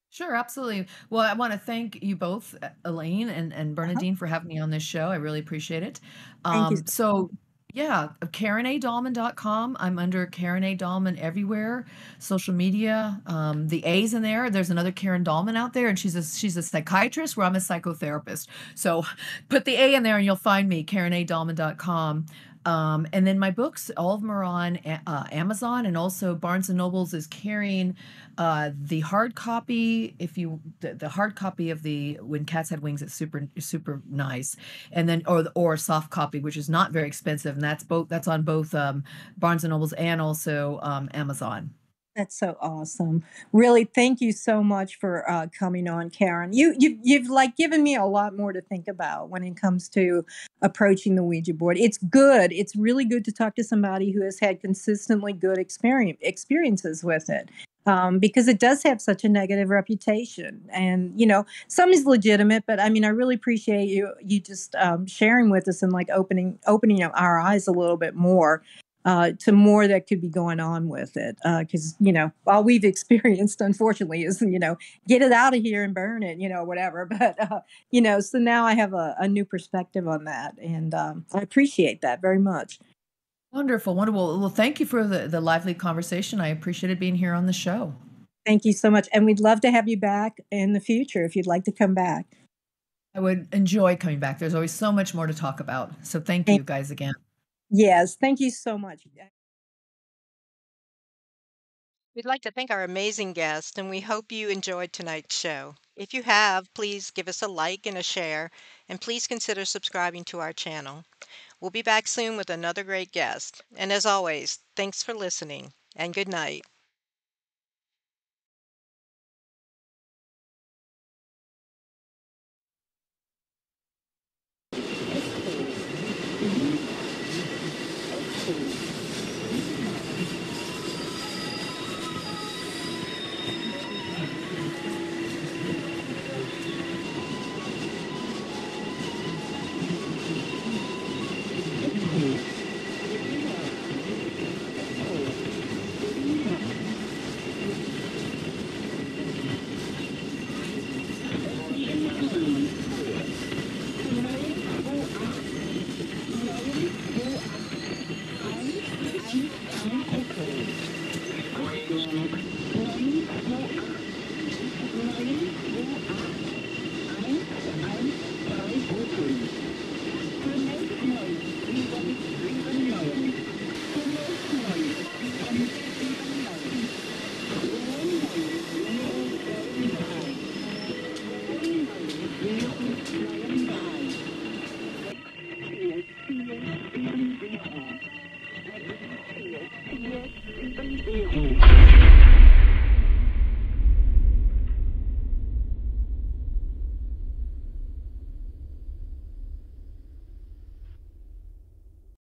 Sure, absolutely. Well, I want to thank you both, Elaine and Uh-huh. Bernadine, for having me on this show. I really appreciate it. Thank you. So yeah, KarenADahlman.com. I'm under Karen A. Dahlman everywhere, social media. The A's in there. There's another Karen Dahlman out there, and she's a psychiatrist where I'm a psychotherapist. So put the A in there and you'll find me, KarenADahlman.com. And then my books, all of them are on Amazon, and also Barnes and Nobles is carrying the hard copy. The hard copy of the When Cats Had Wings, it's super nice, and then or a soft copy, which is not very expensive, and that's on both Barnes and Nobles and also Amazon. That's so awesome. Really, thank you so much for coming on, Karen. You've like given me a lot more to think about when it comes to approaching the Ouija board. It's good. It's really good to talk to somebody who has had consistently good experiences with it. Because it does have such a negative reputation, and some is legitimate, but I mean, I really appreciate you just sharing with us and like opening our eyes a little bit more to more that could be going on with it. Because, all we've experienced, unfortunately, is, get it out of here and burn it, whatever. But, so now I have a new perspective on that. And I appreciate that very much. Wonderful, wonderful. Well, thank you for the lively conversation. I appreciated being here on the show. Thank you so much. And we'd love to have you back in the future if you'd like to come back. I would enjoy coming back. There's always so much more to talk about. So thank you guys again. Yes, thank you so much. We'd like to thank our amazing guest, and we hope you enjoyed tonight's show. If you have, please give us a like and a share, and please consider subscribing to our channel. We'll be back soon with another great guest. And as always, thanks for listening, and good night.